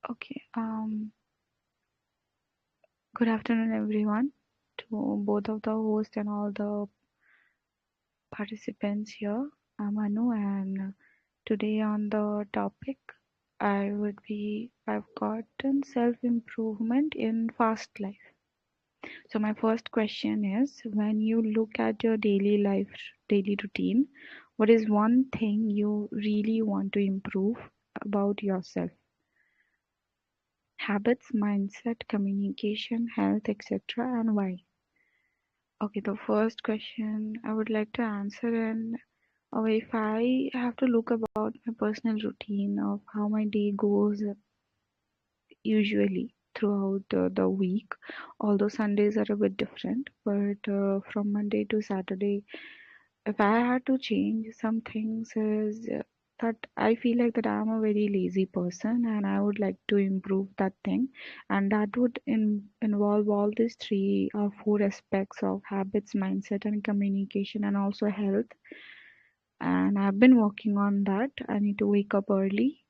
Okay. Good afternoon, everyone, to both of the hosts and all the participants here. I'm Anu, and today on the topic, I've gotten self-improvement in fast life. So my first question is, when you look at your daily routine, what is one thing you really want to improve about yourself? Habits, mindset, communication, health, etc. and why? Okay, the first question I would like to answer in if I have to look about my personal routine of how my day goes usually throughout the week, although Sundays are a bit different, but from Monday to Saturday, if I had to change some things is that I feel like that I'm a very lazy person and I would like to improve that thing, and that would involve all these three or four aspects of habits, mindset, and communication, and also health. And I've been working on that. I need to wake up early.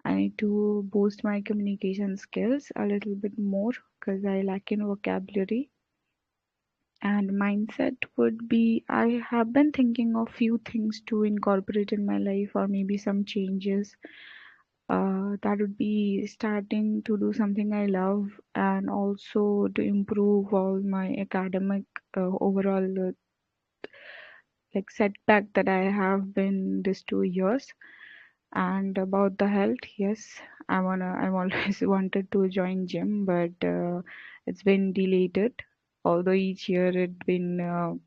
I need to boost my communication skills a little bit more because I lack in vocabulary. And mindset would be, I have been thinking of few things to incorporate in my life, or maybe some changes. That would be starting to do something I love, and also to improve all my academic overall like setback that I have been these 2 years. And about the health, yes, I've always wanted to join gym, but it's been delayed. Although each year it's been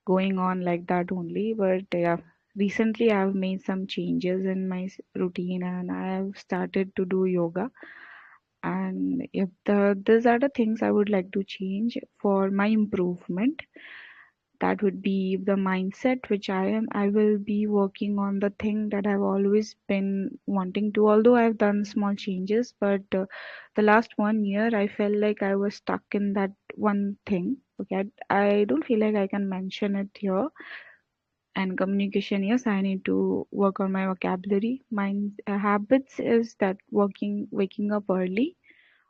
going on like that only. But yeah, recently I've made some changes in my routine and I have started to do yoga. And if these are the things I would like to change for my improvement. That would be the mindset which I will be working on the thing that I've always been wanting to, although I've done small changes, but the last 1 year I felt like I was stuck in that one thing. Okay, I don't feel like I can mention it here. And communication, yes, I need to work on my vocabulary. My habits is that waking up early.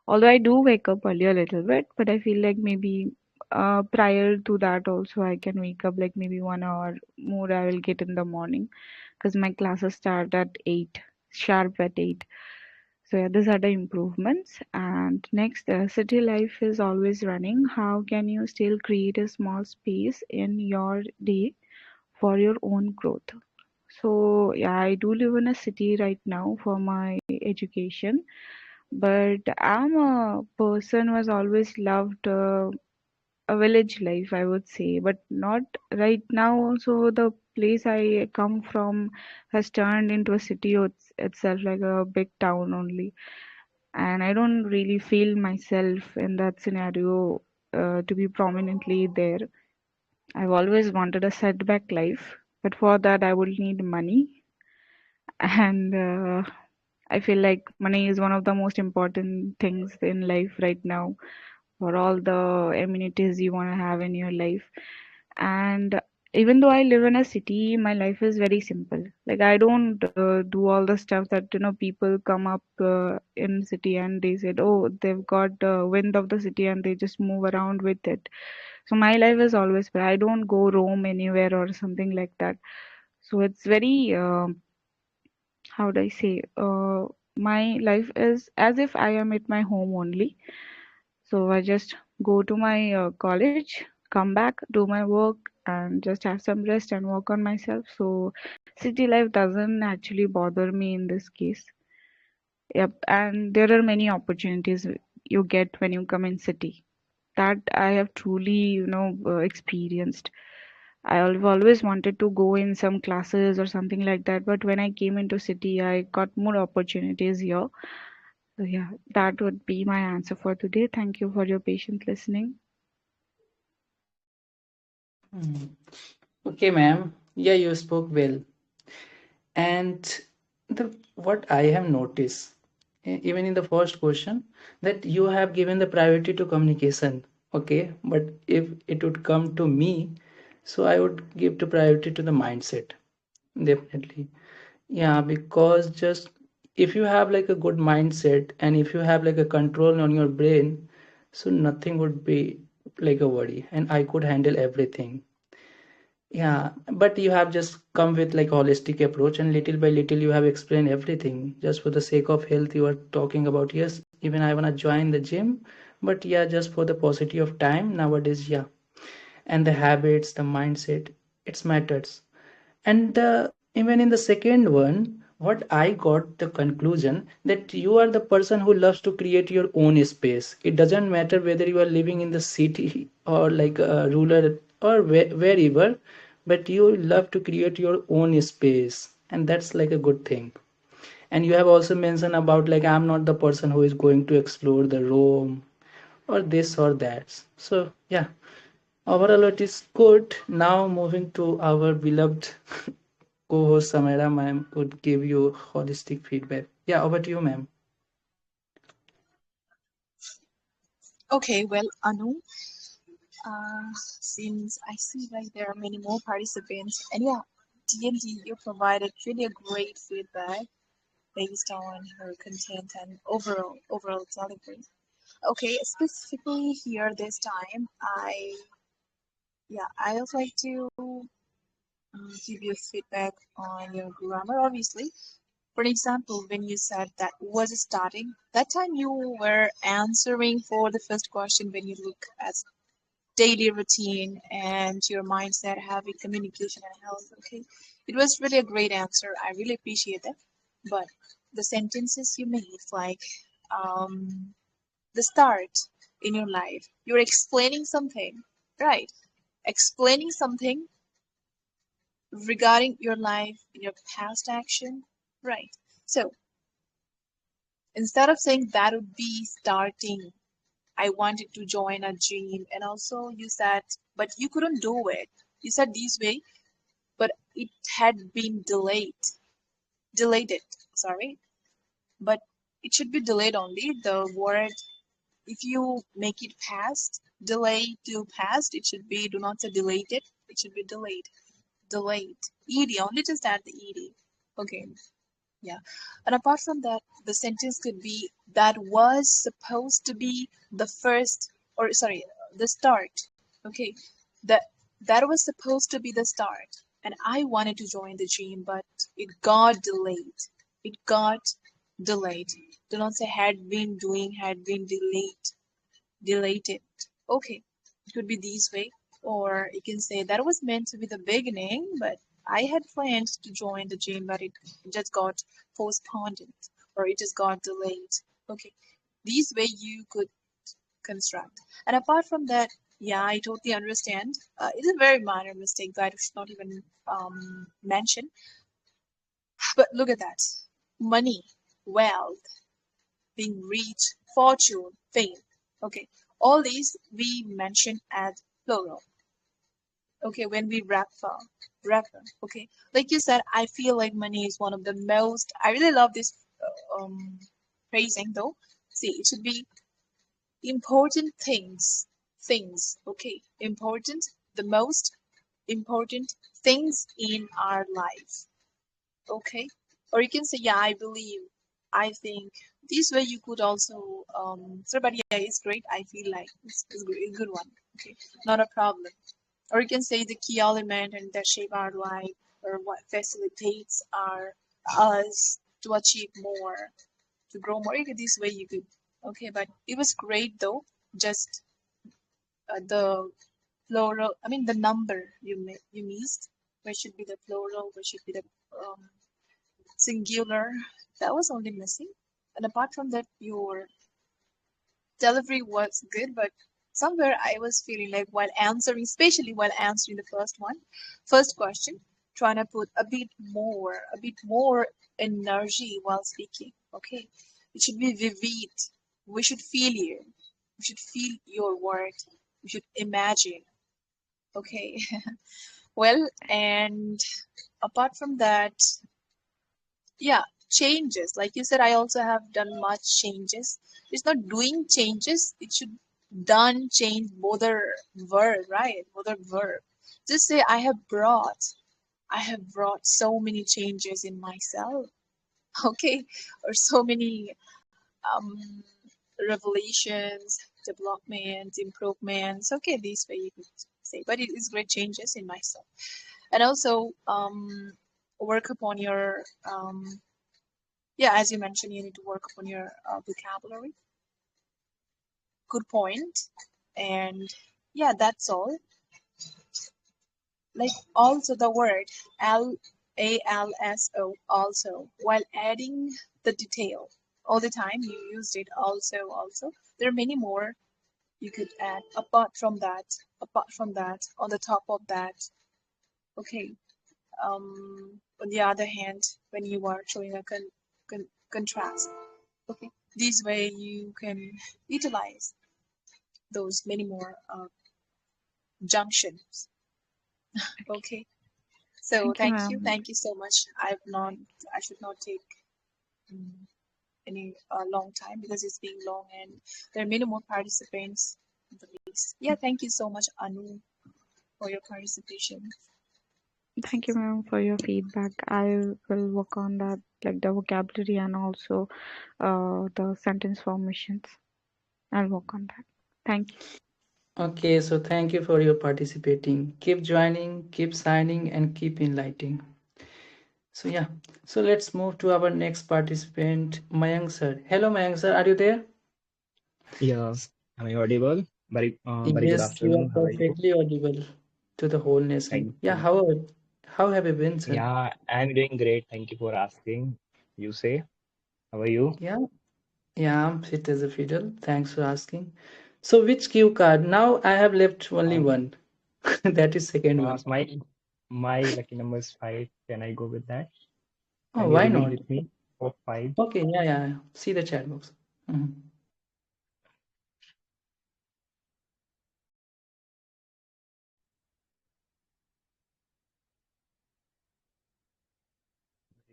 Although I do wake up early a little bit, but I feel like maybe prior to that also I can wake up like maybe 1 hour more I will get in the morning because my classes start at 8, sharp at 8. So yeah, these are the improvements. And next, city life is always running. How can you still create a small space in your day for your own growth? So yeah, I do live in a city right now for my education, but I'm a person who has always loved a village life, I would say, but not right now. Also, the place I come from has turned into a city itself, like a big town only, and I don't really feel myself in that scenario to be prominently there. I've always wanted a setback life, but for that I would need money, and I feel like money is one of the most important things in life right now for all the amenities you want to have in your life. And even though I live in a city, my life is very simple. Like I don't do all the stuff that people come up in city and they said, oh, they've got wind of the city and they just move around with it. So my life is always, I don't go roam anywhere or something like that. So it's very how do I say? My life is as if I am at my home only. So I just go to my college, come back, do my work, and just have some rest and work on myself. So city life doesn't actually bother me in this case. Yep, and there are many opportunities you get when you come in city. That I have truly, experienced. I've always wanted to go in some classes or something like that, but when I came into city, I got more opportunities here. So yeah, that would be my answer for today. Thank you for your patient listening. Hmm. Okay, ma'am. Yeah, you spoke well. And the what I have noticed, even in the first question, that you have given the priority to communication. Okay, but if it would come to me, so I would give the priority to the mindset. Definitely. Yeah, because just if you have like a good mindset and if you have like a control on your brain, so nothing would be like a worry and I could handle everything. Yeah, but you have just come with like holistic approach and little by little you have explained everything just for the sake of health you are talking about. Yes, even I wanna join the gym, but yeah, just for the paucity of time nowadays, yeah. And the habits, the mindset, it's matters. And even in the second one, what I got the conclusion that you are the person who loves to create your own space. It doesn't matter whether you are living in the city or like a rural or wherever, but you love to create your own space, and that's like a good thing. And you have also mentioned about like I'm not the person who is going to explore the Rome or this or that. So yeah, overall it is good. Now moving to our beloved co-host Samira ma'am would give you holistic feedback. Yeah, over to you, ma'am. Okay, well, Anu, since I see like there are many more participants, and yeah, D&D, you provided really a great feedback based on her content and overall delivery. Okay, specifically here this time, I also like to give you feedback on your grammar, obviously. For example, when you said that was starting, that time you were answering for the first question when you look at daily routine and your mindset, having communication and health. Okay, it was really a great answer. I really appreciate that. But the sentences you made, like um, the start in your life, you're explaining something, right? Explaining something regarding your life, your past action, right? So instead of saying that would be starting, I wanted to join a gym, and also you said, but you couldn't do it. You said this way, but it had been delayed it, sorry, but it should be delayed only. The word, if you make it past, delay to past, it should be, do not say delayed it should be delayed. Ed, only just add the ed. Okay, yeah. And apart from that, the sentence could be that was supposed to be the first, or sorry, the start. Okay, that that was supposed to be the start, and I wanted to join the gym, but it got delayed. It got delayed. Do not say had been doing, had been delayed it. Okay, it could be this way, or you can say that was meant to be the beginning, but I had planned to join the gym, but it just got postponed or it just got delayed. Okay, these way you could construct. And apart from that, yeah, I totally understand. It is a very minor mistake that I should not even mention. But look at that. Money, wealth, being rich, fortune, fame. Okay, all these we mention as plural. Okay, when we refer. Okay, like you said, I feel like money is one of the most. I really love this phrasing though. See, it should be important things. Okay, important, the most important things in our life. Okay, or you can say, yeah, I believe, I think. This way you could also so, but yeah, it's great. I feel like it's a good one. Okay, not a problem. Or you can say the key element and that shape our life, or what facilitates our us to achieve more, to grow more. This way you could. Okay, but it was great though. Just the plural. I mean the number you missed. Where should be the plural? Where should be the singular? That was only missing. And apart from that, your delivery was good, but somewhere I was feeling like while answering, especially while answering the first question, trying to put a bit more energy while speaking. Okay, it should be vivid. We should feel you. We should feel your word. We should imagine. Okay, well, and apart from that, yeah, changes. Like you said, I also have done much changes. It's not doing changes, it should done change bother verb, right? Bother verb. Just say I have brought so many changes in myself. Okay, or so many um revelations, developments, improvements. Okay, this way you could say, but it is great changes in myself. And also work upon your yeah, as you mentioned, you need to work upon your vocabulary. Good point. And yeah, that's all. Like also the word ALSO also, while adding the detail all the time, you used it also. There are many more you could add apart from that, on the top of that. Okay. On the other hand, when you are showing a contrast. Okay, this way you can utilize those many more junctions. Okay, so Thank you, ma'am. thank you so much. I should not take um, any long time because it's being long and there are many more participants in the list. Yeah, thank you so much, Anu, for your participation. Thank you, ma'am, for your feedback. I will work on that, like the vocabulary and also the sentence formations. I'll work on that. Thank you. Okay, so thank you for your participating. Keep joining, keep signing, and keep enlightening. So yeah, so let's move to our next participant, Mayank sir. Hello, Mayank sir, are you there? Yes, am I audible? Very good Yes, you are afternoon. How are you? perfectly audible to the whole nation. Thank Yeah, you. how have you been, sir? Yeah, I'm doing great. Thank you for asking. You say, how are you? Yeah, yeah, I'm fit as a fiddle. Thanks for asking. So which cue card? Now I have left only Uh, one. That is second one. my lucky number is five. Can I go with that? Oh, Can you why reveal not? with me? Oh, five. Okay, yeah, yeah. See the chat box. Mhm.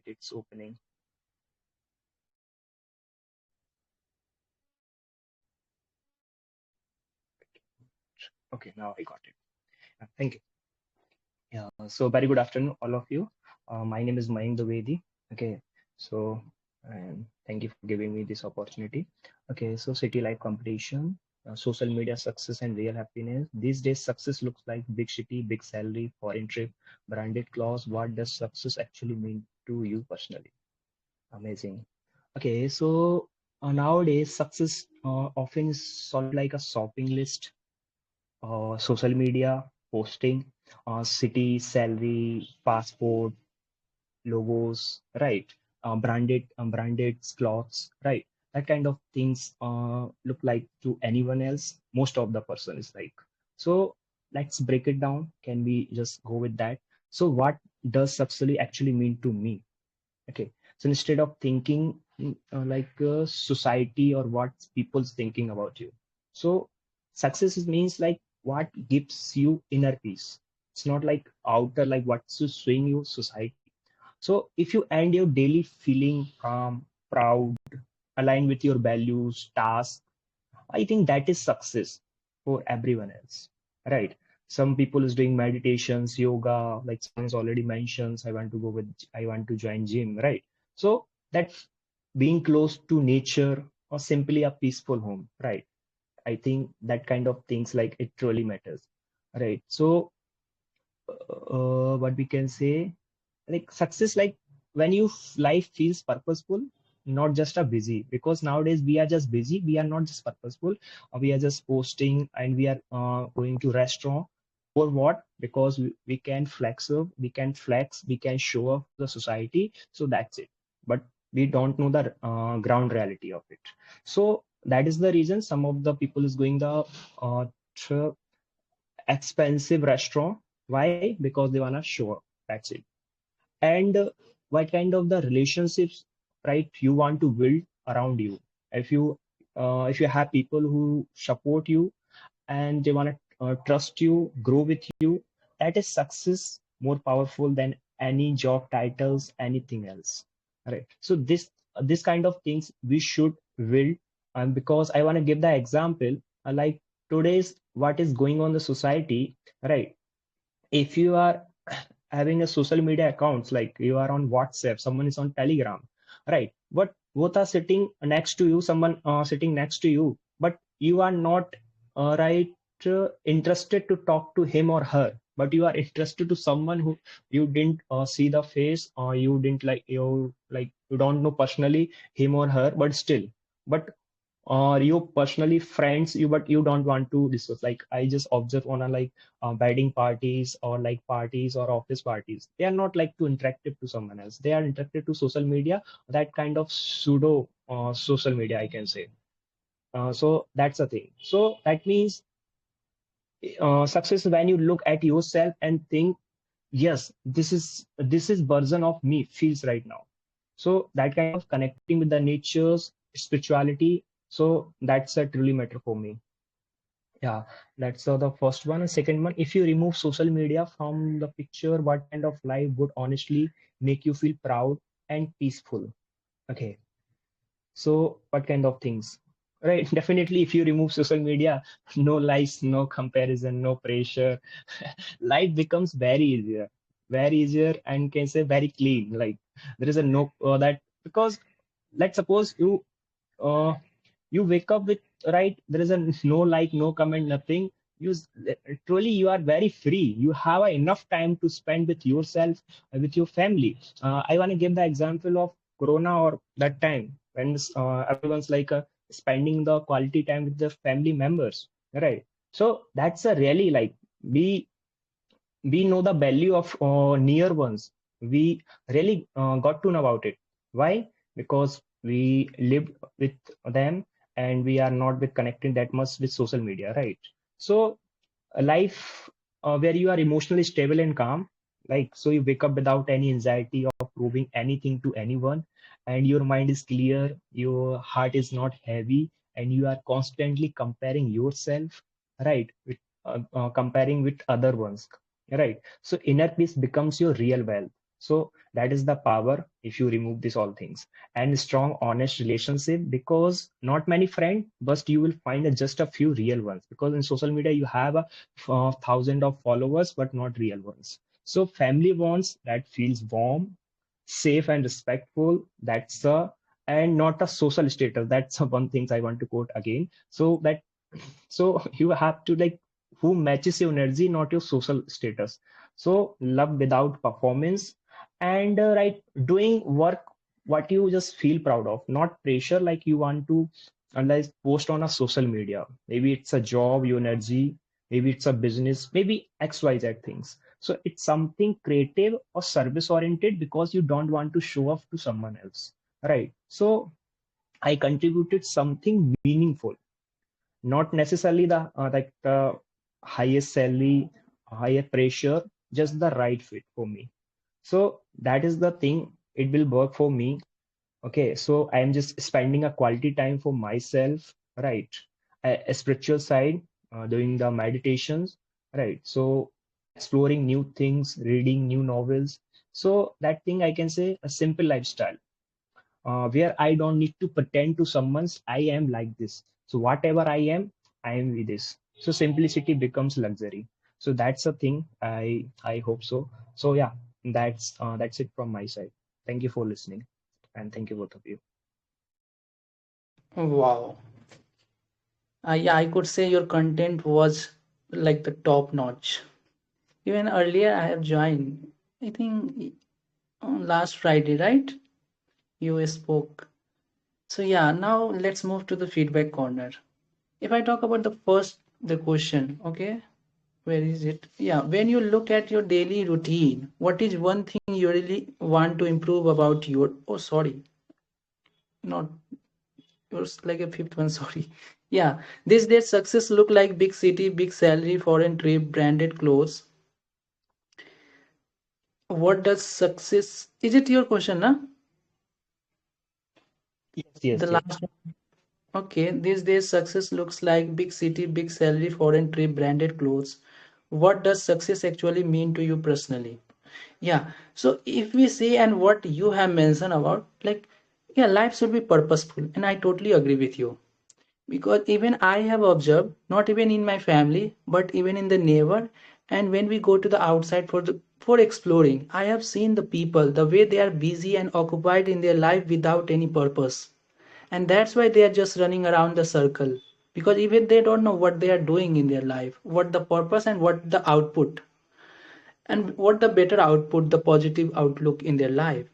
It's opening. Okay, now I got it. Thank you. Yeah, so very good afternoon, all of you. My name is Mayank Dwivedi. Okay, so thank you for giving me this opportunity. Okay, so city life competition, social media success and real happiness. These days, success looks like big city, big salary, foreign trip, branded clothes. What does success actually mean to you personally? Amazing. Okay, so nowadays, success often is solid like a shopping list, social media, posting, city, salary, passport, logos, right? Branded clothes, right? That kind of things look like to anyone else. Most of the person is like. So let's break it down. Can we just go with that? So what does success actually mean to me? Okay. So instead of thinking society or what people's thinking about you. So success means like what gives you inner peace. It's not like outer, like what's swing you society. So if you end your daily feeling calm, proud, aligned with your values, tasks, I think that is success for everyone else, right? Some people is doing meditations, yoga, like someone's already mentions, I want to join gym, right? So that being close to nature or simply a peaceful home, right? I think that kind of things like it truly matters, right? So what we can say, like success, like when you life feels purposeful, not just a busy, because nowadays we are just busy, we are not just purposeful. We are just posting and we are going to restaurant for what? Because we can flex, we can show off the society, so that's it. But we don't know the ground reality of it. So that is the reason some of the people is going the tr- expensive restaurant. Why? Because they wanna show up, that's it. And what kind of the relationships, right, you want to build around you. If you have people who support you and they want to trust you, grow with you, that is success more powerful than any job titles, anything else, right? So this kind of things we should build. And because I want to give the example, like today's what is going on the society, right? If you are having a social media accounts, like you are on WhatsApp, someone is on Telegram, right? But both are sitting next to you, someone sitting next to you, but you are not right interested to talk to him or her, but you are interested to someone who you didn't see the face, or you didn't you don't know personally him or her, but still, but or you personally friends you, but you don't want to discuss. Like I just observe on a wedding parties or like parties or office parties, they are not like too interactive to someone else, they are interactive to social media, that kind of pseudo social media, I can say. So that's the thing. So that means success when you look at yourself and think, yes, this is version of me feels right now. So that kind of connecting with the natures, spirituality, so that's a truly matter for me. Yeah, that's the first one. And second one, if you remove social media from the picture, what kind of life would honestly make you feel proud and peaceful? Okay, so what kind of things? Right, definitely if you remove social media, no lies, no comparison, no pressure, life becomes very easier, and can say very clean. Like there is a no that, because let's suppose uh, you wake up with, right, there is a no like, no comment, nothing. you s- Truly you are very free, you have enough time to spend with yourself, with your family. I want to give the example of corona, or that time when everyone's spending the quality time with their family members, right? So that's a really like, we we know the value of near ones. We really got to know about it. Why? Because we lived with them, and we are not with connecting that much with social media, right? So a life where you are emotionally stable and calm, like so you wake up without any anxiety of proving anything to anyone, and your mind is clear, your heart is not heavy, and you are constantly comparing yourself, right, with comparing with other ones, right? So inner peace becomes your real wealth. So that is the power if you remove these all things. And strong honest relationship, because not many friends, but you will find just a few real ones, because in social media you have a thousand of followers but not real ones. So family bonds that feels warm, safe and respectful, that's a, and not a social status, that's one thing I want to quote again. So that, so you have to like who matches your energy, not your social status. So love without performance, and right, doing work what you just feel proud of, not pressure like you want to unless post on a social media. Maybe it's a job, your energy, maybe it's a business, maybe XYZ things. So it's something creative or service oriented because you don't want to show off to someone else, right? So I contributed something meaningful, not necessarily the highest salary, higher pressure, just the right fit for me. So that is the thing. It will work for me. Okay, so I am just spending a quality time for myself, right? A spiritual side, doing the meditations, right? So exploring new things, reading new novels. So that thing I can say a simple lifestyle, where I don't need to pretend to someone's I am like this. So whatever I am with this. So simplicity becomes luxury. So that's a thing. I hope so. So yeah, that's it from my side. Thank you for listening, and thank you both of you. Wow. Yeah, I could say your content was like the top notch. Even earlier, I have joined, I think on last Friday, right? You spoke. So, yeah, now let's move to the feedback corner. If I talk about the question, okay, where is it? Yeah, when you look at your daily routine, what is one thing you really want to improve about your, oh, sorry, not yours, like a fifth one, sorry. Yeah, these days success look like big city, big salary, foreign trip, branded clothes. What does success, is it your question, huh? Yes, The yes, yes. last one. Okay, these days success looks like big city, big salary, foreign trip, branded clothes. What does success actually mean to you personally? Yeah, so if we see and what you have mentioned about, like, yeah, life should be purposeful, and I totally agree with you. Because even I have observed, not even in my family, but even in the neighbor, and when we go to the outside for exploring, I have seen the people, the way they are busy and occupied in their life without any purpose. And that's why they are just running around the circle. Because even they don't know what they are doing in their life, what the purpose and what the output, and what the better output, the positive outlook in their life.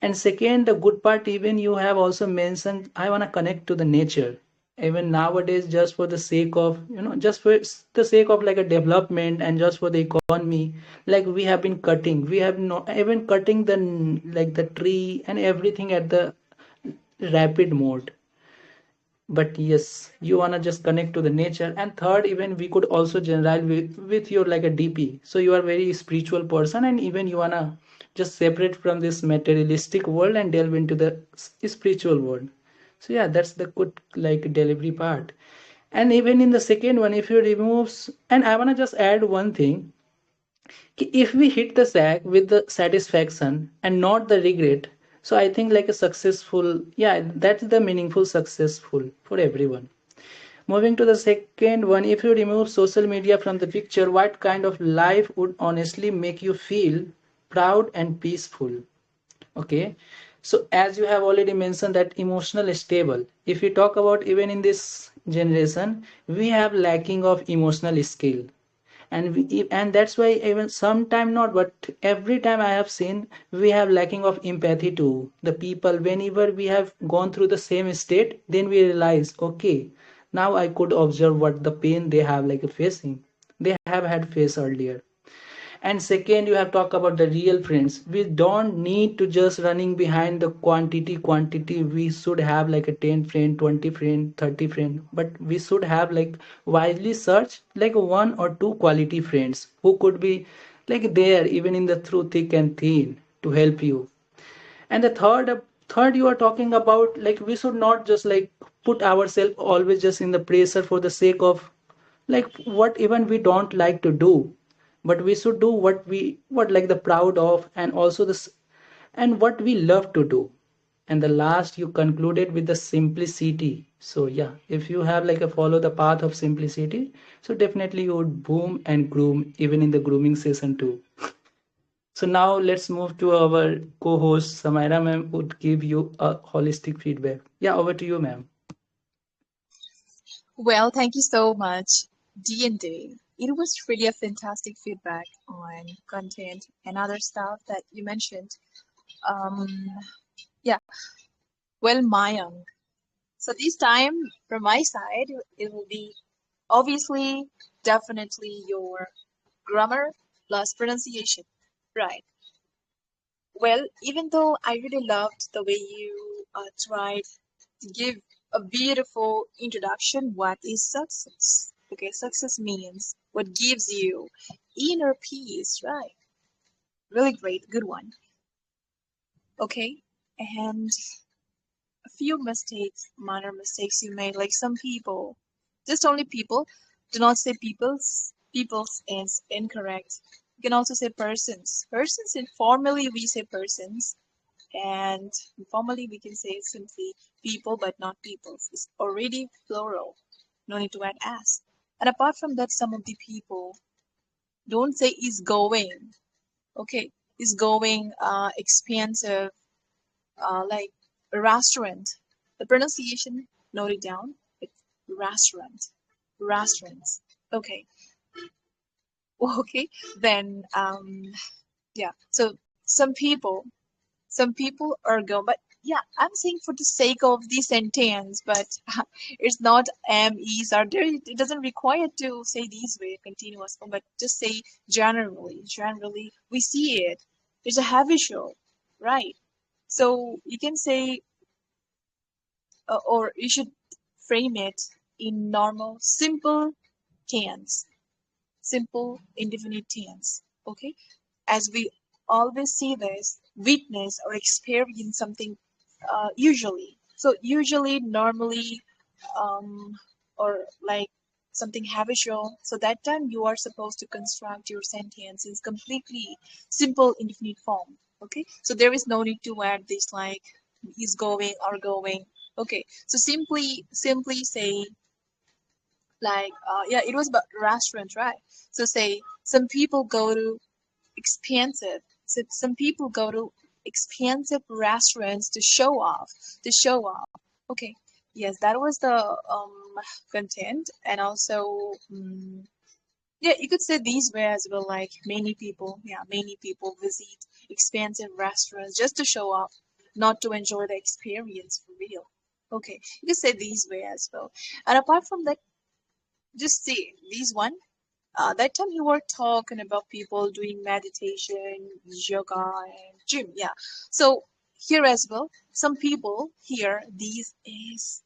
And second, the good part, even you have also mentioned, I want to connect to the nature. Even nowadays, just for the sake of, just for the sake of like a development and just for the economy, like we have been cutting, we have not even cutting the like the tree and everything at the rapid mode. But yes, you wanna just connect to the nature. And third, even we could also generalize with your like a DP. So you are very spiritual person, and even you wanna just separate from this materialistic world and delve into the spiritual world. So yeah, that's the good like delivery part. And even in the second one, if you remove, and I wanna just add one thing, if we hit the sack with the satisfaction and not the regret, so I think like a successful, yeah, that's the meaningful successful for everyone. Moving to the second one, if you remove social media from the picture, what kind of life would honestly make you feel proud and peaceful? Okay, so as you have already mentioned that emotional stable, if we talk about even in this generation, we have lacking of emotional skill. And that's why even sometime not, but every time I have seen, we have lacking of empathy to the people. Whenever we have gone through the same state, then we realize, okay, now I could observe what the pain they have like facing, they have had face earlier. And second, you have talked about the real friends. We don't need to just running behind the quantity. We should have like a 10 friend, 20 friend, 30 friend, but we should have like wisely search like one or two quality friends who could be like there even in the through thick and thin to help you. And the third you are talking about, like we should not just like put ourselves always just in the pressure for the sake of like what even we don't like to do, but we should do what like the proud of, and also this and what we love to do. And the last you concluded with the simplicity. So yeah, if you have like a follow the path of simplicity, so definitely you would boom and groom even in the grooming session too. So now let's move to our co-host Samira ma'am would give you a holistic feedback. Yeah, over to you, ma'am. Well, thank you so much, D&D. It was really a fantastic feedback on content and other stuff that you mentioned. Um, yeah, well, Mayang. So this time, from my side, it will be Obviously, definitely your grammar plus pronunciation. Right. Well, even though I really loved the way you tried to give a beautiful introduction, what is success? Okay, success means what gives you inner peace, right? Really great, good one. Okay, and a few mistakes, minor mistakes you made, like some people, just only people, do not say people's. People's is incorrect. You can also say persons. Persons, informally we say persons, and informally we can say simply people, but not peoples. It's already plural. No need to add as. And apart from that, some of the people don't say is going. Okay, is going expensive, like a restaurant. The pronunciation, note it down. It's restaurant. Restaurants. Okay. Okay. Then yeah. So some people some people are going, but yeah, I'm saying for the sake of the sentence, but it's not MEs are there. It doesn't require to say these way continuous form, but just say generally. Generally, we see it. It's a habitual, right? So you can say, or you should frame it in normal, simple tense, simple indefinite tense. Okay, as we always see this, witness or experience something usually. So usually, normally, um, or like something habitual. So that time you are supposed to construct your sentence in completely simple indefinite form. Okay, so there is no need to add this like is going or going. Okay, so simply say like yeah, it was about restaurant, right? So say some people go to expensive. So some people go to expensive restaurants to show off. To show off. Okay. Yes, that was the content, and also yeah, you could say these way as well. Like many people, yeah, many people visit expensive restaurants just to show off, not to enjoy the experience for real. Okay, you could say these way as well. And apart from that, just see these one that time you were talking about people doing meditation, yoga, and gym. Yeah. So here as well, some people here, these is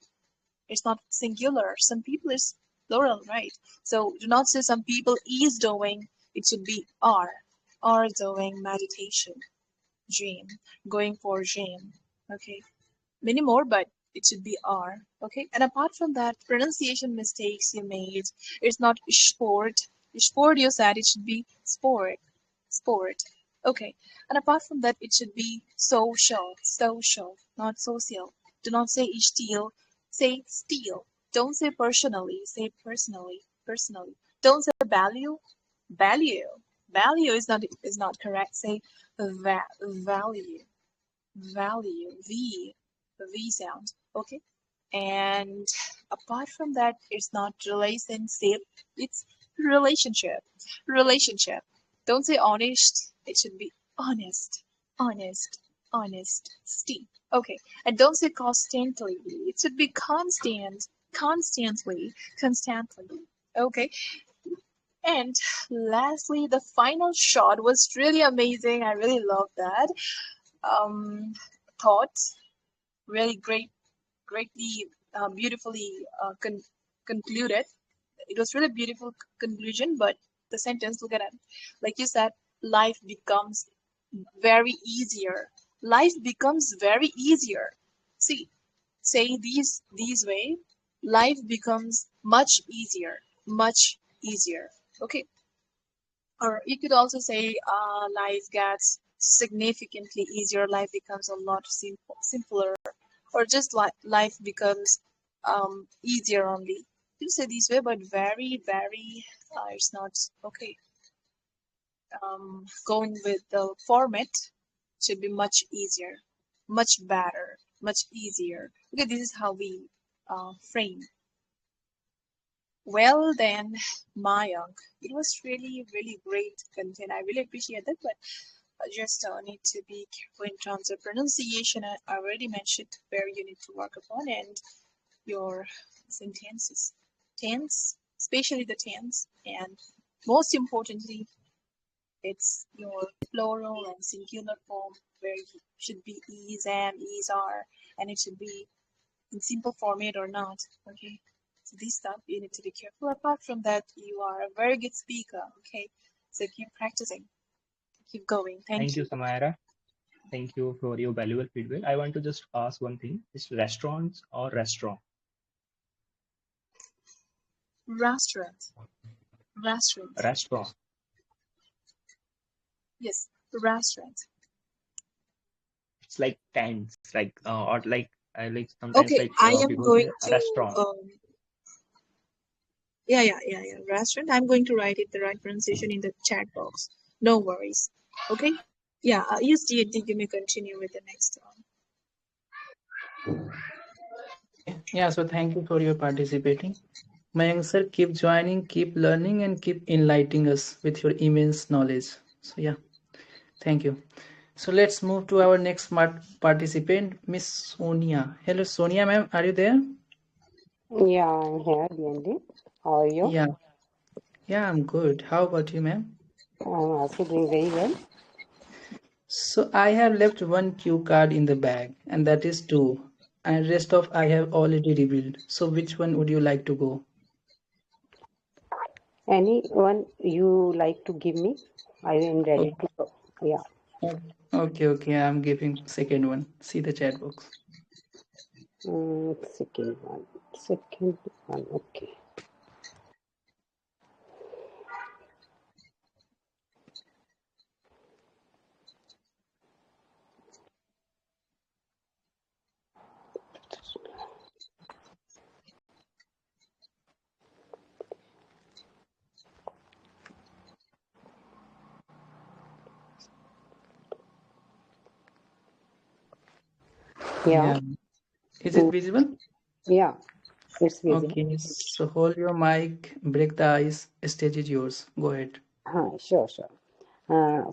it's not singular. Some people is plural, right? So do not say some people is doing. It should be are doing meditation, gym, going for gym. Okay, many more, but it should be R. Okay, and apart from that, pronunciation mistakes you made. It's not sport. Sport you said it should be sport. Sport. Okay, and apart from that, it should be social. Social, not social. Do not say steal. Say steal. Don't say personally. Say personally. Personally. Don't say value. Value. Value is not correct. Say value value v sound. Okay, and apart from that, it's not relationship, it's relationship. Don't say honest, it should be honest. Honest. Honesty. Okay, and don't say constantly, it should be constant. Constantly. Okay, and lastly, the final shot was really amazing. I really love that um thoughts, really greatly beautifully concluded. It was really beautiful conclusion, but the sentence, look at it, like you said, life becomes very easier. Life becomes very easier. See, say these way, life becomes much easier. Okay, or you could also say life gets significantly easier. Life becomes a lot simpler, or just like life becomes easier only. You say this way, but very it's not okay. Going with the format should be much easier, much better, much easier. Okay, this is how we frame. Well then, Mayank, it was really great content. I really appreciate that, but I just need to be careful in terms of pronunciation. I already mentioned where you need to work upon, and your sentences. Tense, especially the tense, and most importantly, it's your plural and singular form where you should be is, am, is, are, and it should be in simple format or not. Okay, so this stuff you need to be careful. Apart from that, you are a very good speaker. Okay, so keep practicing, keep going. Thank Thank you, you. Samira. Thank you for your valuable feedback. I want to just ask one thing. Is restaurants or restaurant? Restaurant, restaurant. Restaurant. Yes, restaurant. It's like tents, like or like sometimes Okay, like I am people going say to restaurant. yeah. Restaurant. I'm going to write it the right pronunciation in the chat box. No worries. Okay. Yeah. Yes, DND, you may continue with the next one. Okay. Yeah, so thank you for your participating. Mayank sir, keep joining, keep learning, and keep enlightening us with your immense knowledge. So yeah, thank you. So let's move to our next smart participant, Miss Sonia. Hello, Sonia ma'am, are you there? Yeah, I'm here, DND. How are you? Yeah, yeah, I'm good. How about you, ma'am? I'm also doing very well. So I have left one cue card in the bag, and that is two. And rest of I have already revealed. So which one would you like to go? Anyone you like to give me? I am ready Okay, to go. Yeah. okay, I'm giving second one. See the chat box. Second one. Second one. Okay. Yeah. Yeah. Is it visible? Yeah. It's visible. Okay, so hold your mic, break the ice, stage is yours. Go ahead. Sure, sure.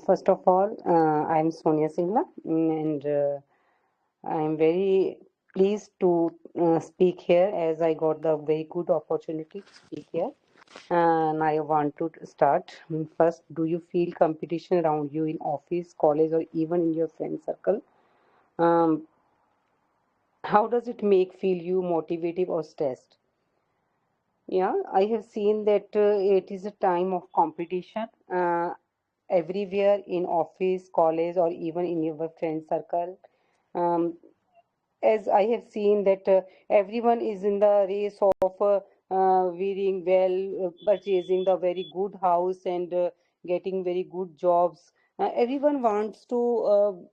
First of all, I'm Sonia Singla, and I'm very pleased to speak here as I got the very good opportunity to speak here. And I want to start. First, do you feel competition around you in office, college, or even in your friend circle? Um, how does it make feel you motivated or stressed? Yeah, I have seen that it is a time of competition everywhere in office, college, or even in your friend circle. Um, as I have seen that everyone is in the race of wearing well, purchasing the very good house and getting very good jobs. Everyone wants to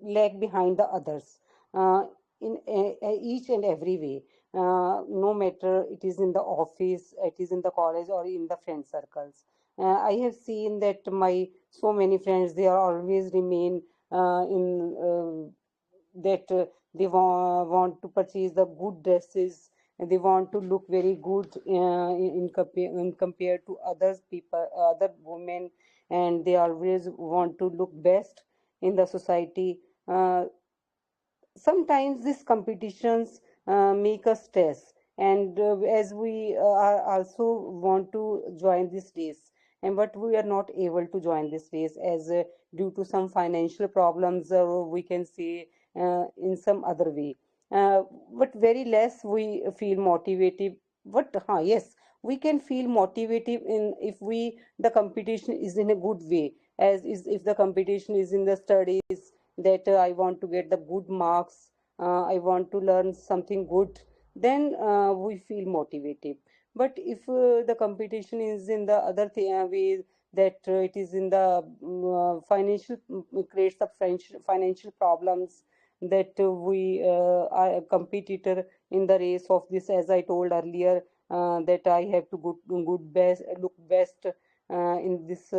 lag behind the others in each and every way. No matter it is in the office, it is in the college, or in the friend circles. I have seen that my so many friends they are always remain in that want to purchase the good dresses and they want to look very good in compared to others people other women, and they always want to look best in the society. Sometimes these competitions make us stress, and as we are also want to join this race, and but we are not able to join this race as due to some financial problems, or we can say in some other way, but very less we feel motivated. But yes, we can feel motivated in if we the competition is in a good way, as is if the competition is in the studies, that I want to get the good marks, I want to learn something good, then we feel motivated. But if the competition is in the other way, that it is in the financial, creates the financial problems, that we are a competitor in the race of this, as I told earlier, that I have to good best look best in this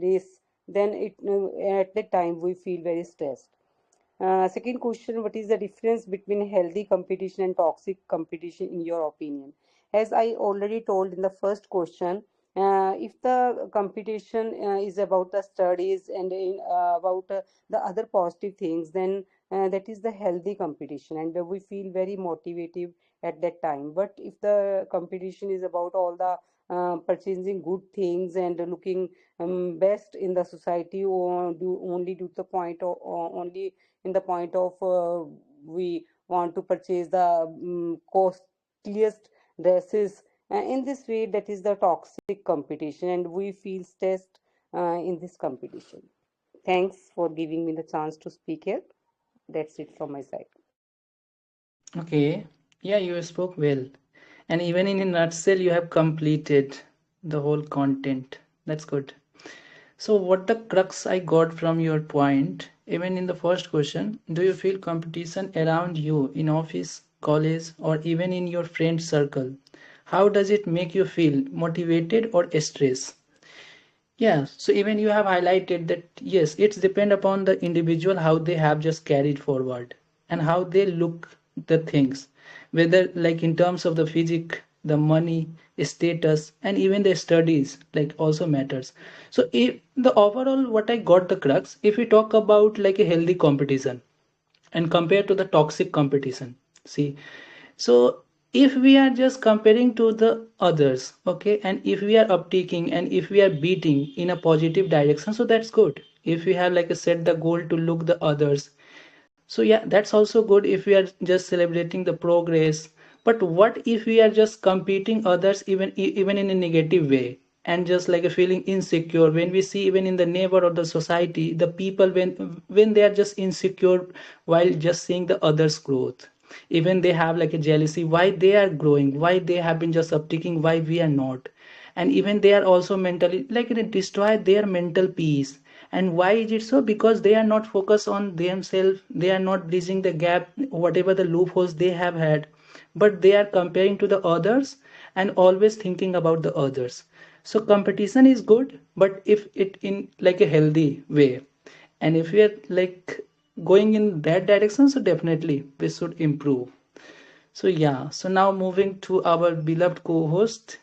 race, then at that time we feel very stressed. Second question, what is the difference between healthy competition and toxic competition in your opinion? As I already told in the first question, if the competition is about the studies and about the other positive things, then that is the healthy competition, and we feel very motivated at that time. But if the competition is about all the purchasing good things and looking best in the society, or do only do the point or only in the point of we want to purchase the costliest dresses, in this way, that is the toxic competition, and we feel stressed in this competition. Thanks for giving me the chance to speak here. That's it from my side. Okay, yeah, you spoke well. And even in a nutshell, you have completed the whole content. That's good. So, what the crux I got from your point, even in the first question, do you feel competition around you in office, college, or even in your friend circle? How does it make you feel motivated or stressed? Yeah, so even you have highlighted that yes, it's depend upon the individual how they have just carried forward and how they look the things, whether like in terms of the physique, the money, status, and even the studies like also matters. So if the overall what I got the crux, if we talk about like a healthy competition and compared to the toxic competition, see, so if we are just comparing to the others, okay, and if we are uptaking and if we are beating in a positive direction, so that's good. If we have like a set the goal to look the others, so yeah, that's also good if we are just celebrating the progress. But what if we are just competing others even in a negative way and just like a feeling insecure when we see even in the neighbor or the society the people when they are just insecure while just seeing the others growth, even they have like a jealousy why they are growing, why they have been just uptaking, why we are not, and even they are also mentally like it destroy their mental peace. And why is it so? Because they are not focused on themselves, they are not bridging the gap whatever the loopholes they have had, but they are comparing to the others and always thinking about the others. So competition is good, but if it in like a healthy way, and if we are like going in that direction, so definitely we should improve. So yeah, so now moving to our beloved co-host,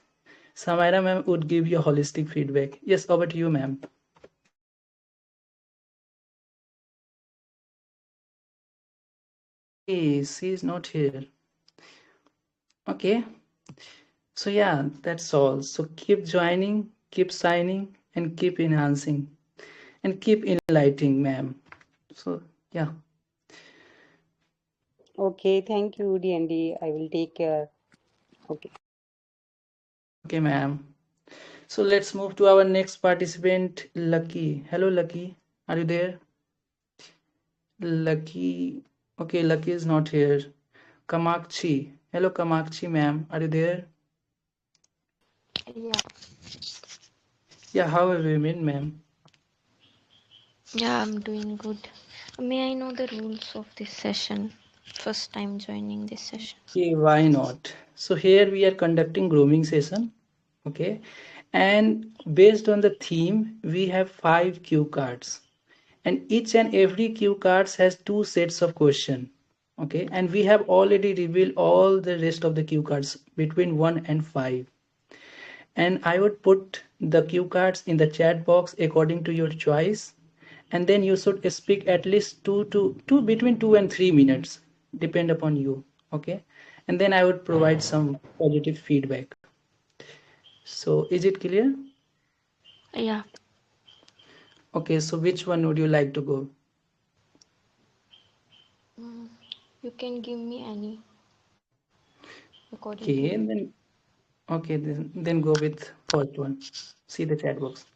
Samira ma'am would give you holistic feedback. Yes, over to you, ma'am. Okay, she is not here. Okay, so yeah, that's all. So keep joining, keep signing, and keep enhancing, and keep enlightening, ma'am. So yeah, Okay, thank you, DND. I will take care. Okay. okay, ma'am. So let's move to our next participant, Lucky. Hello, Lucky. Are you there? Lucky. Okay, Lucky is not here. Kamakchi. Hello, Kamakchi, ma'am. Are you there? Yeah, Yeah, how have you been, ma'am? yeah, I'm doing good. May I know the rules of this session? First time joining this session. Okay, why not? So here we are conducting grooming session. Okay, and based on the theme, we have 5 cue cards, and each and every cue cards has 2 sets of question. Okay, and we have already revealed all the rest of the cue cards between 1 and 5. And I would put the cue cards in the chat box according to your choice, and then you should speak at least two between 2 and 3 minutes, depend upon you. Okay, and then I would provide some positive feedback. So is it clear? Yeah, Okay, so which one would you like to go? mm, you can give me any according to Okay, you. and then okay, then go with first one. See the chat box.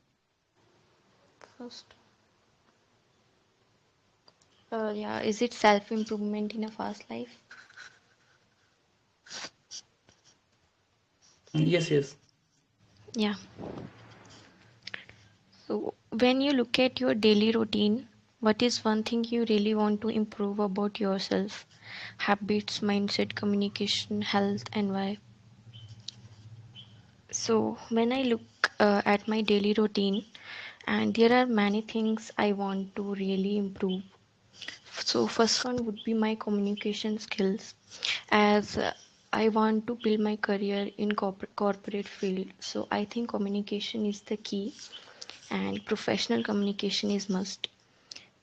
First, yeah, is it self improvement in a fast life? Yes, yes. Yeah. So, when you look at your daily routine, what is one thing you really want to improve about yourself? Habits, mindset, communication, health, and why? So, when I look at my daily routine, and there are many things I want to really improve. So, first one would be my communication skills, as I want to build my career in corporate field. So, I think communication is the key, and professional communication is must.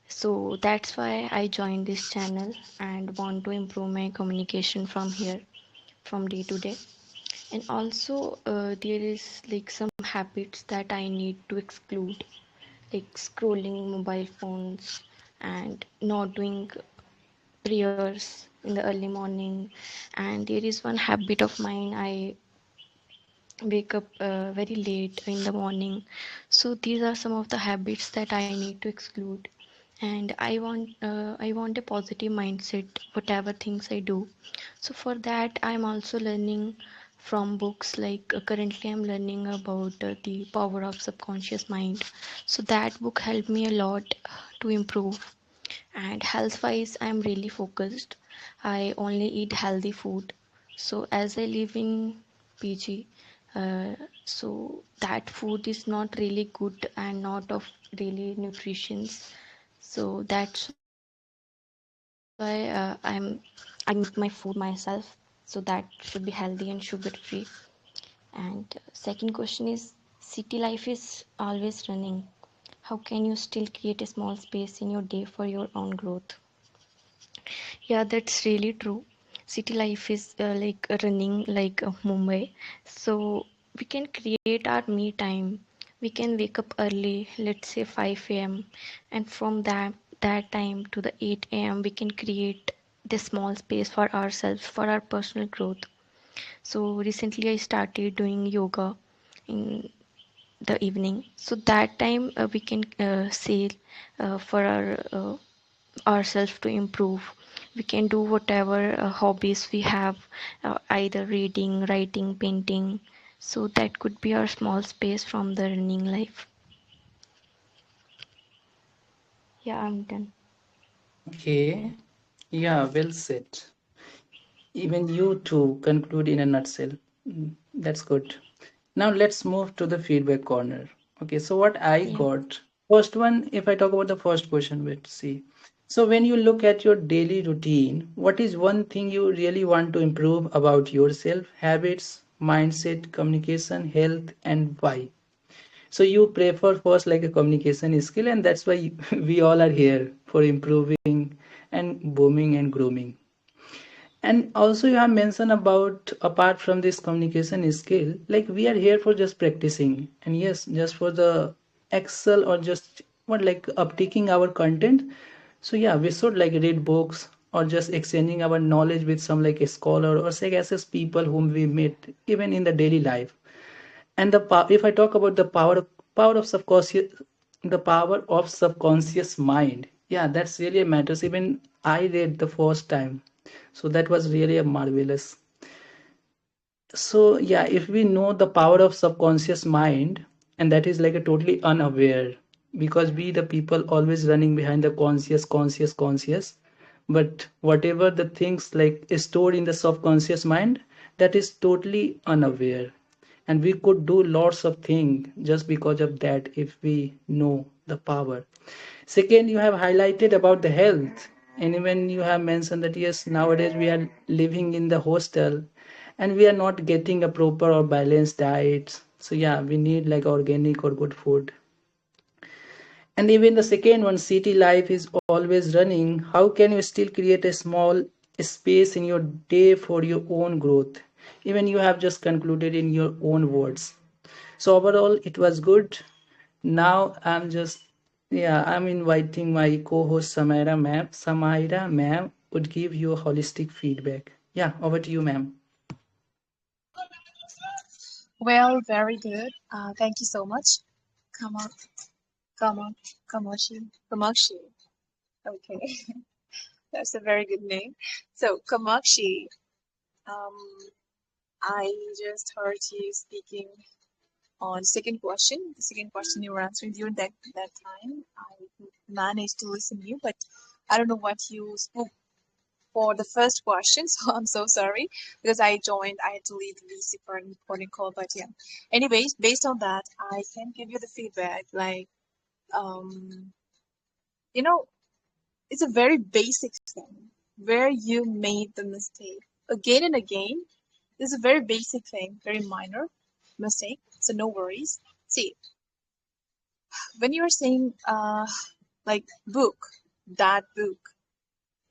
So that's why I joined this channel and want to improve my communication from here. from day to day. And also there is like some habits that I need to exclude, like scrolling mobile phones and not doing prayers in the early morning. And there is one habit of mine, I wake up very late in the morning. So these are some of the habits that I need to exclude. And I want a positive mindset whatever things I do. So for that I'm also learning from books, like currently I'm learning about the power of subconscious mind. So that book helped me a lot to improve. And health wise I'm really focused. I only eat healthy food. So as I live in PG, uh, so that food is not really good and not of really nutritions. So that's why I make my food myself, so that should be healthy and sugar free. And second question is, city life is always running. How can you still create a small space in your day for your own growth? Yeah, that's really true. City life is like running like Mumbai. So we can create our me time. We can wake up early, let's say 5 a.m. And from that time to the 8 a.m. we can create this small space for ourselves, for our personal growth. So recently I started doing yoga in the evening. So that time we can say for ourselves to improve. We can do whatever hobbies we have, either reading, writing, painting. So that could be our small space from the running life. Yeah, I'm done. Okay. Yeah, well said. Even you too conclude in a nutshell. That's good. Now let's move to the feedback corner. Okay, so what I Yeah. got, first one, if I talk about the first question, let's see. So when you look at your daily routine, what is one thing you really want to improve about yourself, habits, mindset, communication, health, and why? So you prefer first like a communication skill, and that's why we all are here for improving and booming and grooming. And also you have mentioned about apart from this communication skill, like we are here for just practicing, and yes, just for the excel or just what like uptaking our content. So yeah, we should like read books or just exchanging our knowledge with some like a scholar or say as people whom we meet even in the daily life. And if I talk about the power of subconscious, the power of subconscious mind, yeah, that's really matters. Even I read the first time, so that was really a marvelous. So yeah, if we know the power of subconscious mind, and that is like a totally unaware, because we the people always running behind the conscious, but whatever the things like is stored in the subconscious mind, that is totally unaware. And we could do lots of things just because of that if we know the power. Second, you have highlighted about the health, and even you have mentioned that yes, nowadays we are living in the hostel and we are not getting a proper or balanced diet. So yeah, we need like organic or good food. And even the second one, city life is always running. How can you still create a small space in your day for your own growth? Even you have just concluded in your own words. So overall, it was good. Now I'm inviting my co-host Samira Ma'am. Samira Ma'am would give you a holistic feedback. Yeah, over to you, ma'am. Well, very good. Thank you so much. Come on, come on, Kamoshi, Kamakshi. Okay, that's a very good name. So, Kamakshi, um, I just heard you speaking on second question. The second question you were answering during that time. I managed to listen to you, but I don't know what you spoke for the first question, so I'm so sorry because I joined. I had to leave the VC for an important call, but yeah. Anyways, based on that, I can give you the feedback. Like, um, you know, it's a very basic thing where you made the mistake again and again. This is a very basic thing, very minor mistake, so no worries. See, when you are saying like book, that book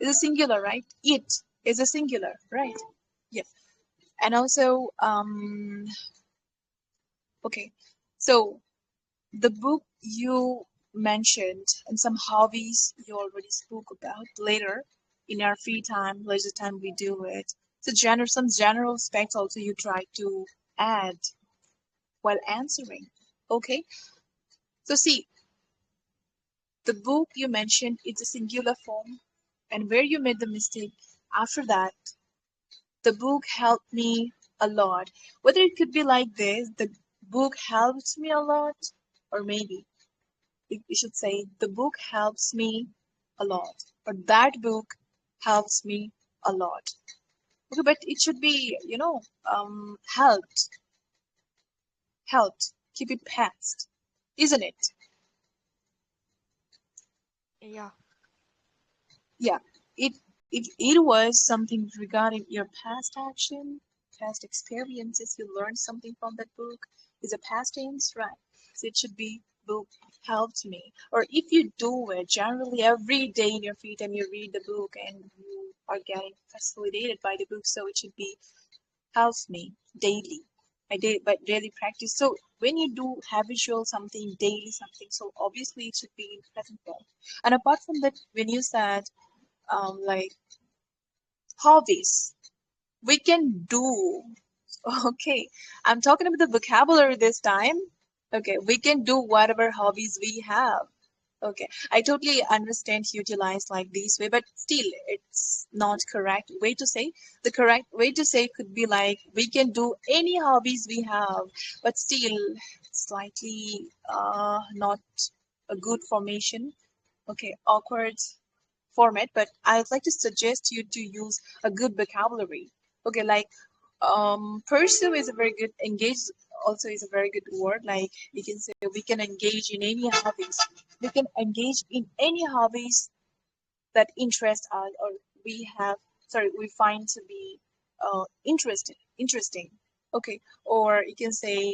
is a singular, right? It is a singular, right? Yes. And also, okay, so the book you mentioned and some hobbies you already spoke about later in our free time, leisure time, we do it. So some general specs also you try to add while answering. Okay, so see, the book you mentioned, it's a singular form, and where you made the mistake after that, the book helped me a lot. Whether it could be like this, the book helps me a lot, or maybe we should say the book helps me a lot, or that book helps me a lot. Okay, but it should be, helped, helped. Keep it past, isn't it? Yeah. Yeah. It if it was something regarding your past action, past experiences, you learned something from that book, is a past tense, right? So it should be book helped me. Or if you do it generally every day in your free time, you read the book and you are getting facilitated by the book, so it should be helps me daily. But daily practice. So when you do habitual something, daily something, so obviously it should be in present form. And apart from that, when you said like hobbies, we can do. Okay, I'm talking about the vocabulary this time. Okay, we can do whatever hobbies we have. Okay, I totally understand utilized like this way, but still, it's not correct way to say. The correct way to say could be like we can do any hobbies we have, but still, slightly not a good formation. Okay, awkward format, but I'd like to suggest you to use a good vocabulary. Okay, like pursue is a very good, engage also is a very good word. Like you can say we can engage in any hobbies. We can engage in any hobbies that interest us or we find to be interesting. Okay, or you can say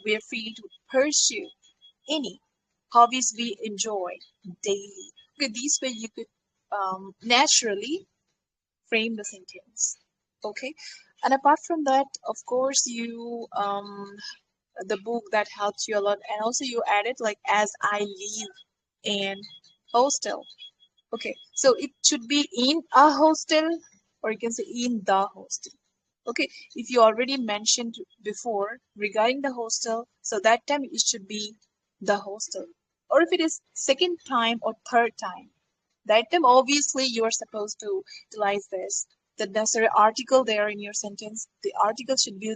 we are free to pursue any hobbies we enjoy daily. Okay, this way you could naturally frame the sentence. Okay, and apart from that, of course, you the book that helps you a lot, and also you added like as I live in hostel. Okay, so it should be in a hostel, or you can say in the hostel. Okay, if you already mentioned before regarding the hostel, so that time it should be the hostel. Or if it is second time or third time, that time obviously you are supposed to utilize this. The necessary article there in your sentence, the article should be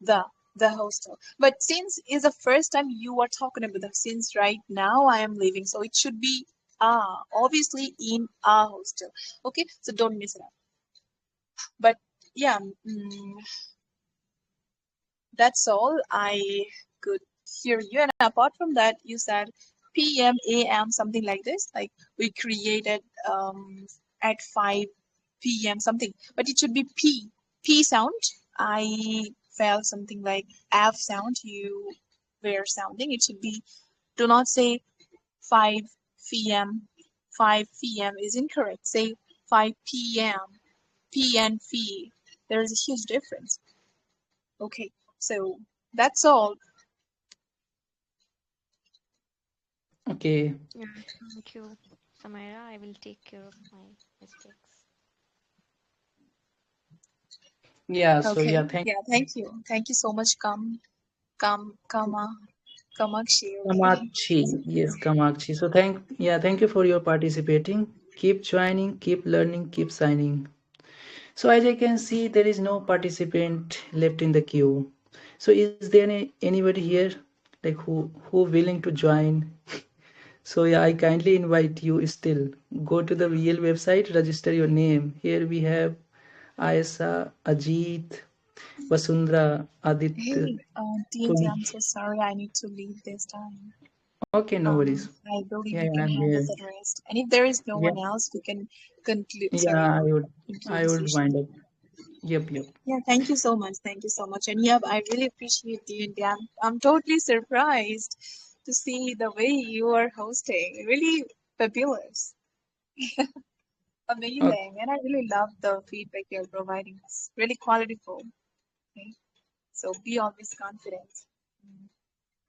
the the hostel. But since is the first time you are talking about the since right now I am leaving, so it should be obviously in a hostel. Okay, so don't miss it out. But yeah, that's all I could hear you. And apart from that, you said PM, AM, something like this. Like we created at 5 p.m. something, but it should be P sound. I felt something like F sound. You were sounding. It should be. Do not say 5 p.m. 5 p.m. is incorrect. Say 5 p.m. P and P. There is a huge difference. Okay, so that's all. Okay. Yeah, thank you, Samira. I will take care of my mistakes. Yeah. So Okay, yeah. yeah, thank you so much, Kamakshi. Okay, Kamakshi. Yes, Kamakshi. So thank you for your participating. Keep joining. Keep learning. Keep signing. So as I can see, there is no participant left in the queue. So is there anybody here like who willing to join? So yeah, I kindly invite you still. Go to the real website, register your name. Here we have Aisa, Ajit, Vasundhara, Aditya, hey, DND, Puni. I'm so sorry, I need to leave this time. Okay, no worries. I believe Yeah, you can I'm handle here. the rest. And if there is no Yeah, one else, we can conclude. Sorry, yeah, conclude I the would session. wind up. Yep. Yeah, thank you so much. Thank you so much. And yeah, I really appreciate DND. I'm totally surprised to see the way you are hosting. Really fabulous. Okay. Amazing. And I really love the feedback you're providing. It's really qualityful. Okay, so be always confident.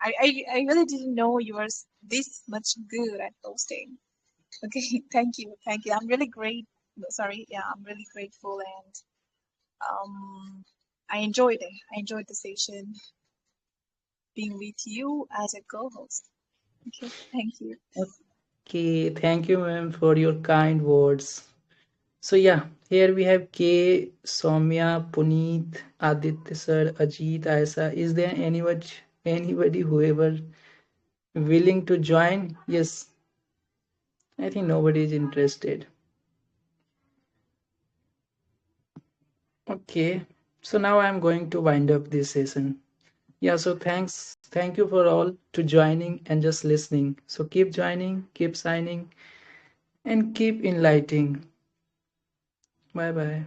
I really didn't know you were this much good at hosting. Okay, thank you, thank you. I'm really great. Sorry, yeah, I'm really grateful, and I enjoyed it. I enjoyed the session being with you as a co-host. Okay, thank you. Okay, thank you, ma'am, for your kind words. So yeah, here we have K, Soumya, Puneet, Aditya sir, Ajit, Aisa. Is there anybody whoever willing to join? Yes, I think nobody is interested. Okay, so now I'm going to wind up this session. Yeah, so thank you for all to joining and just listening. So keep joining, keep signing, and keep enlightening. Bye bye.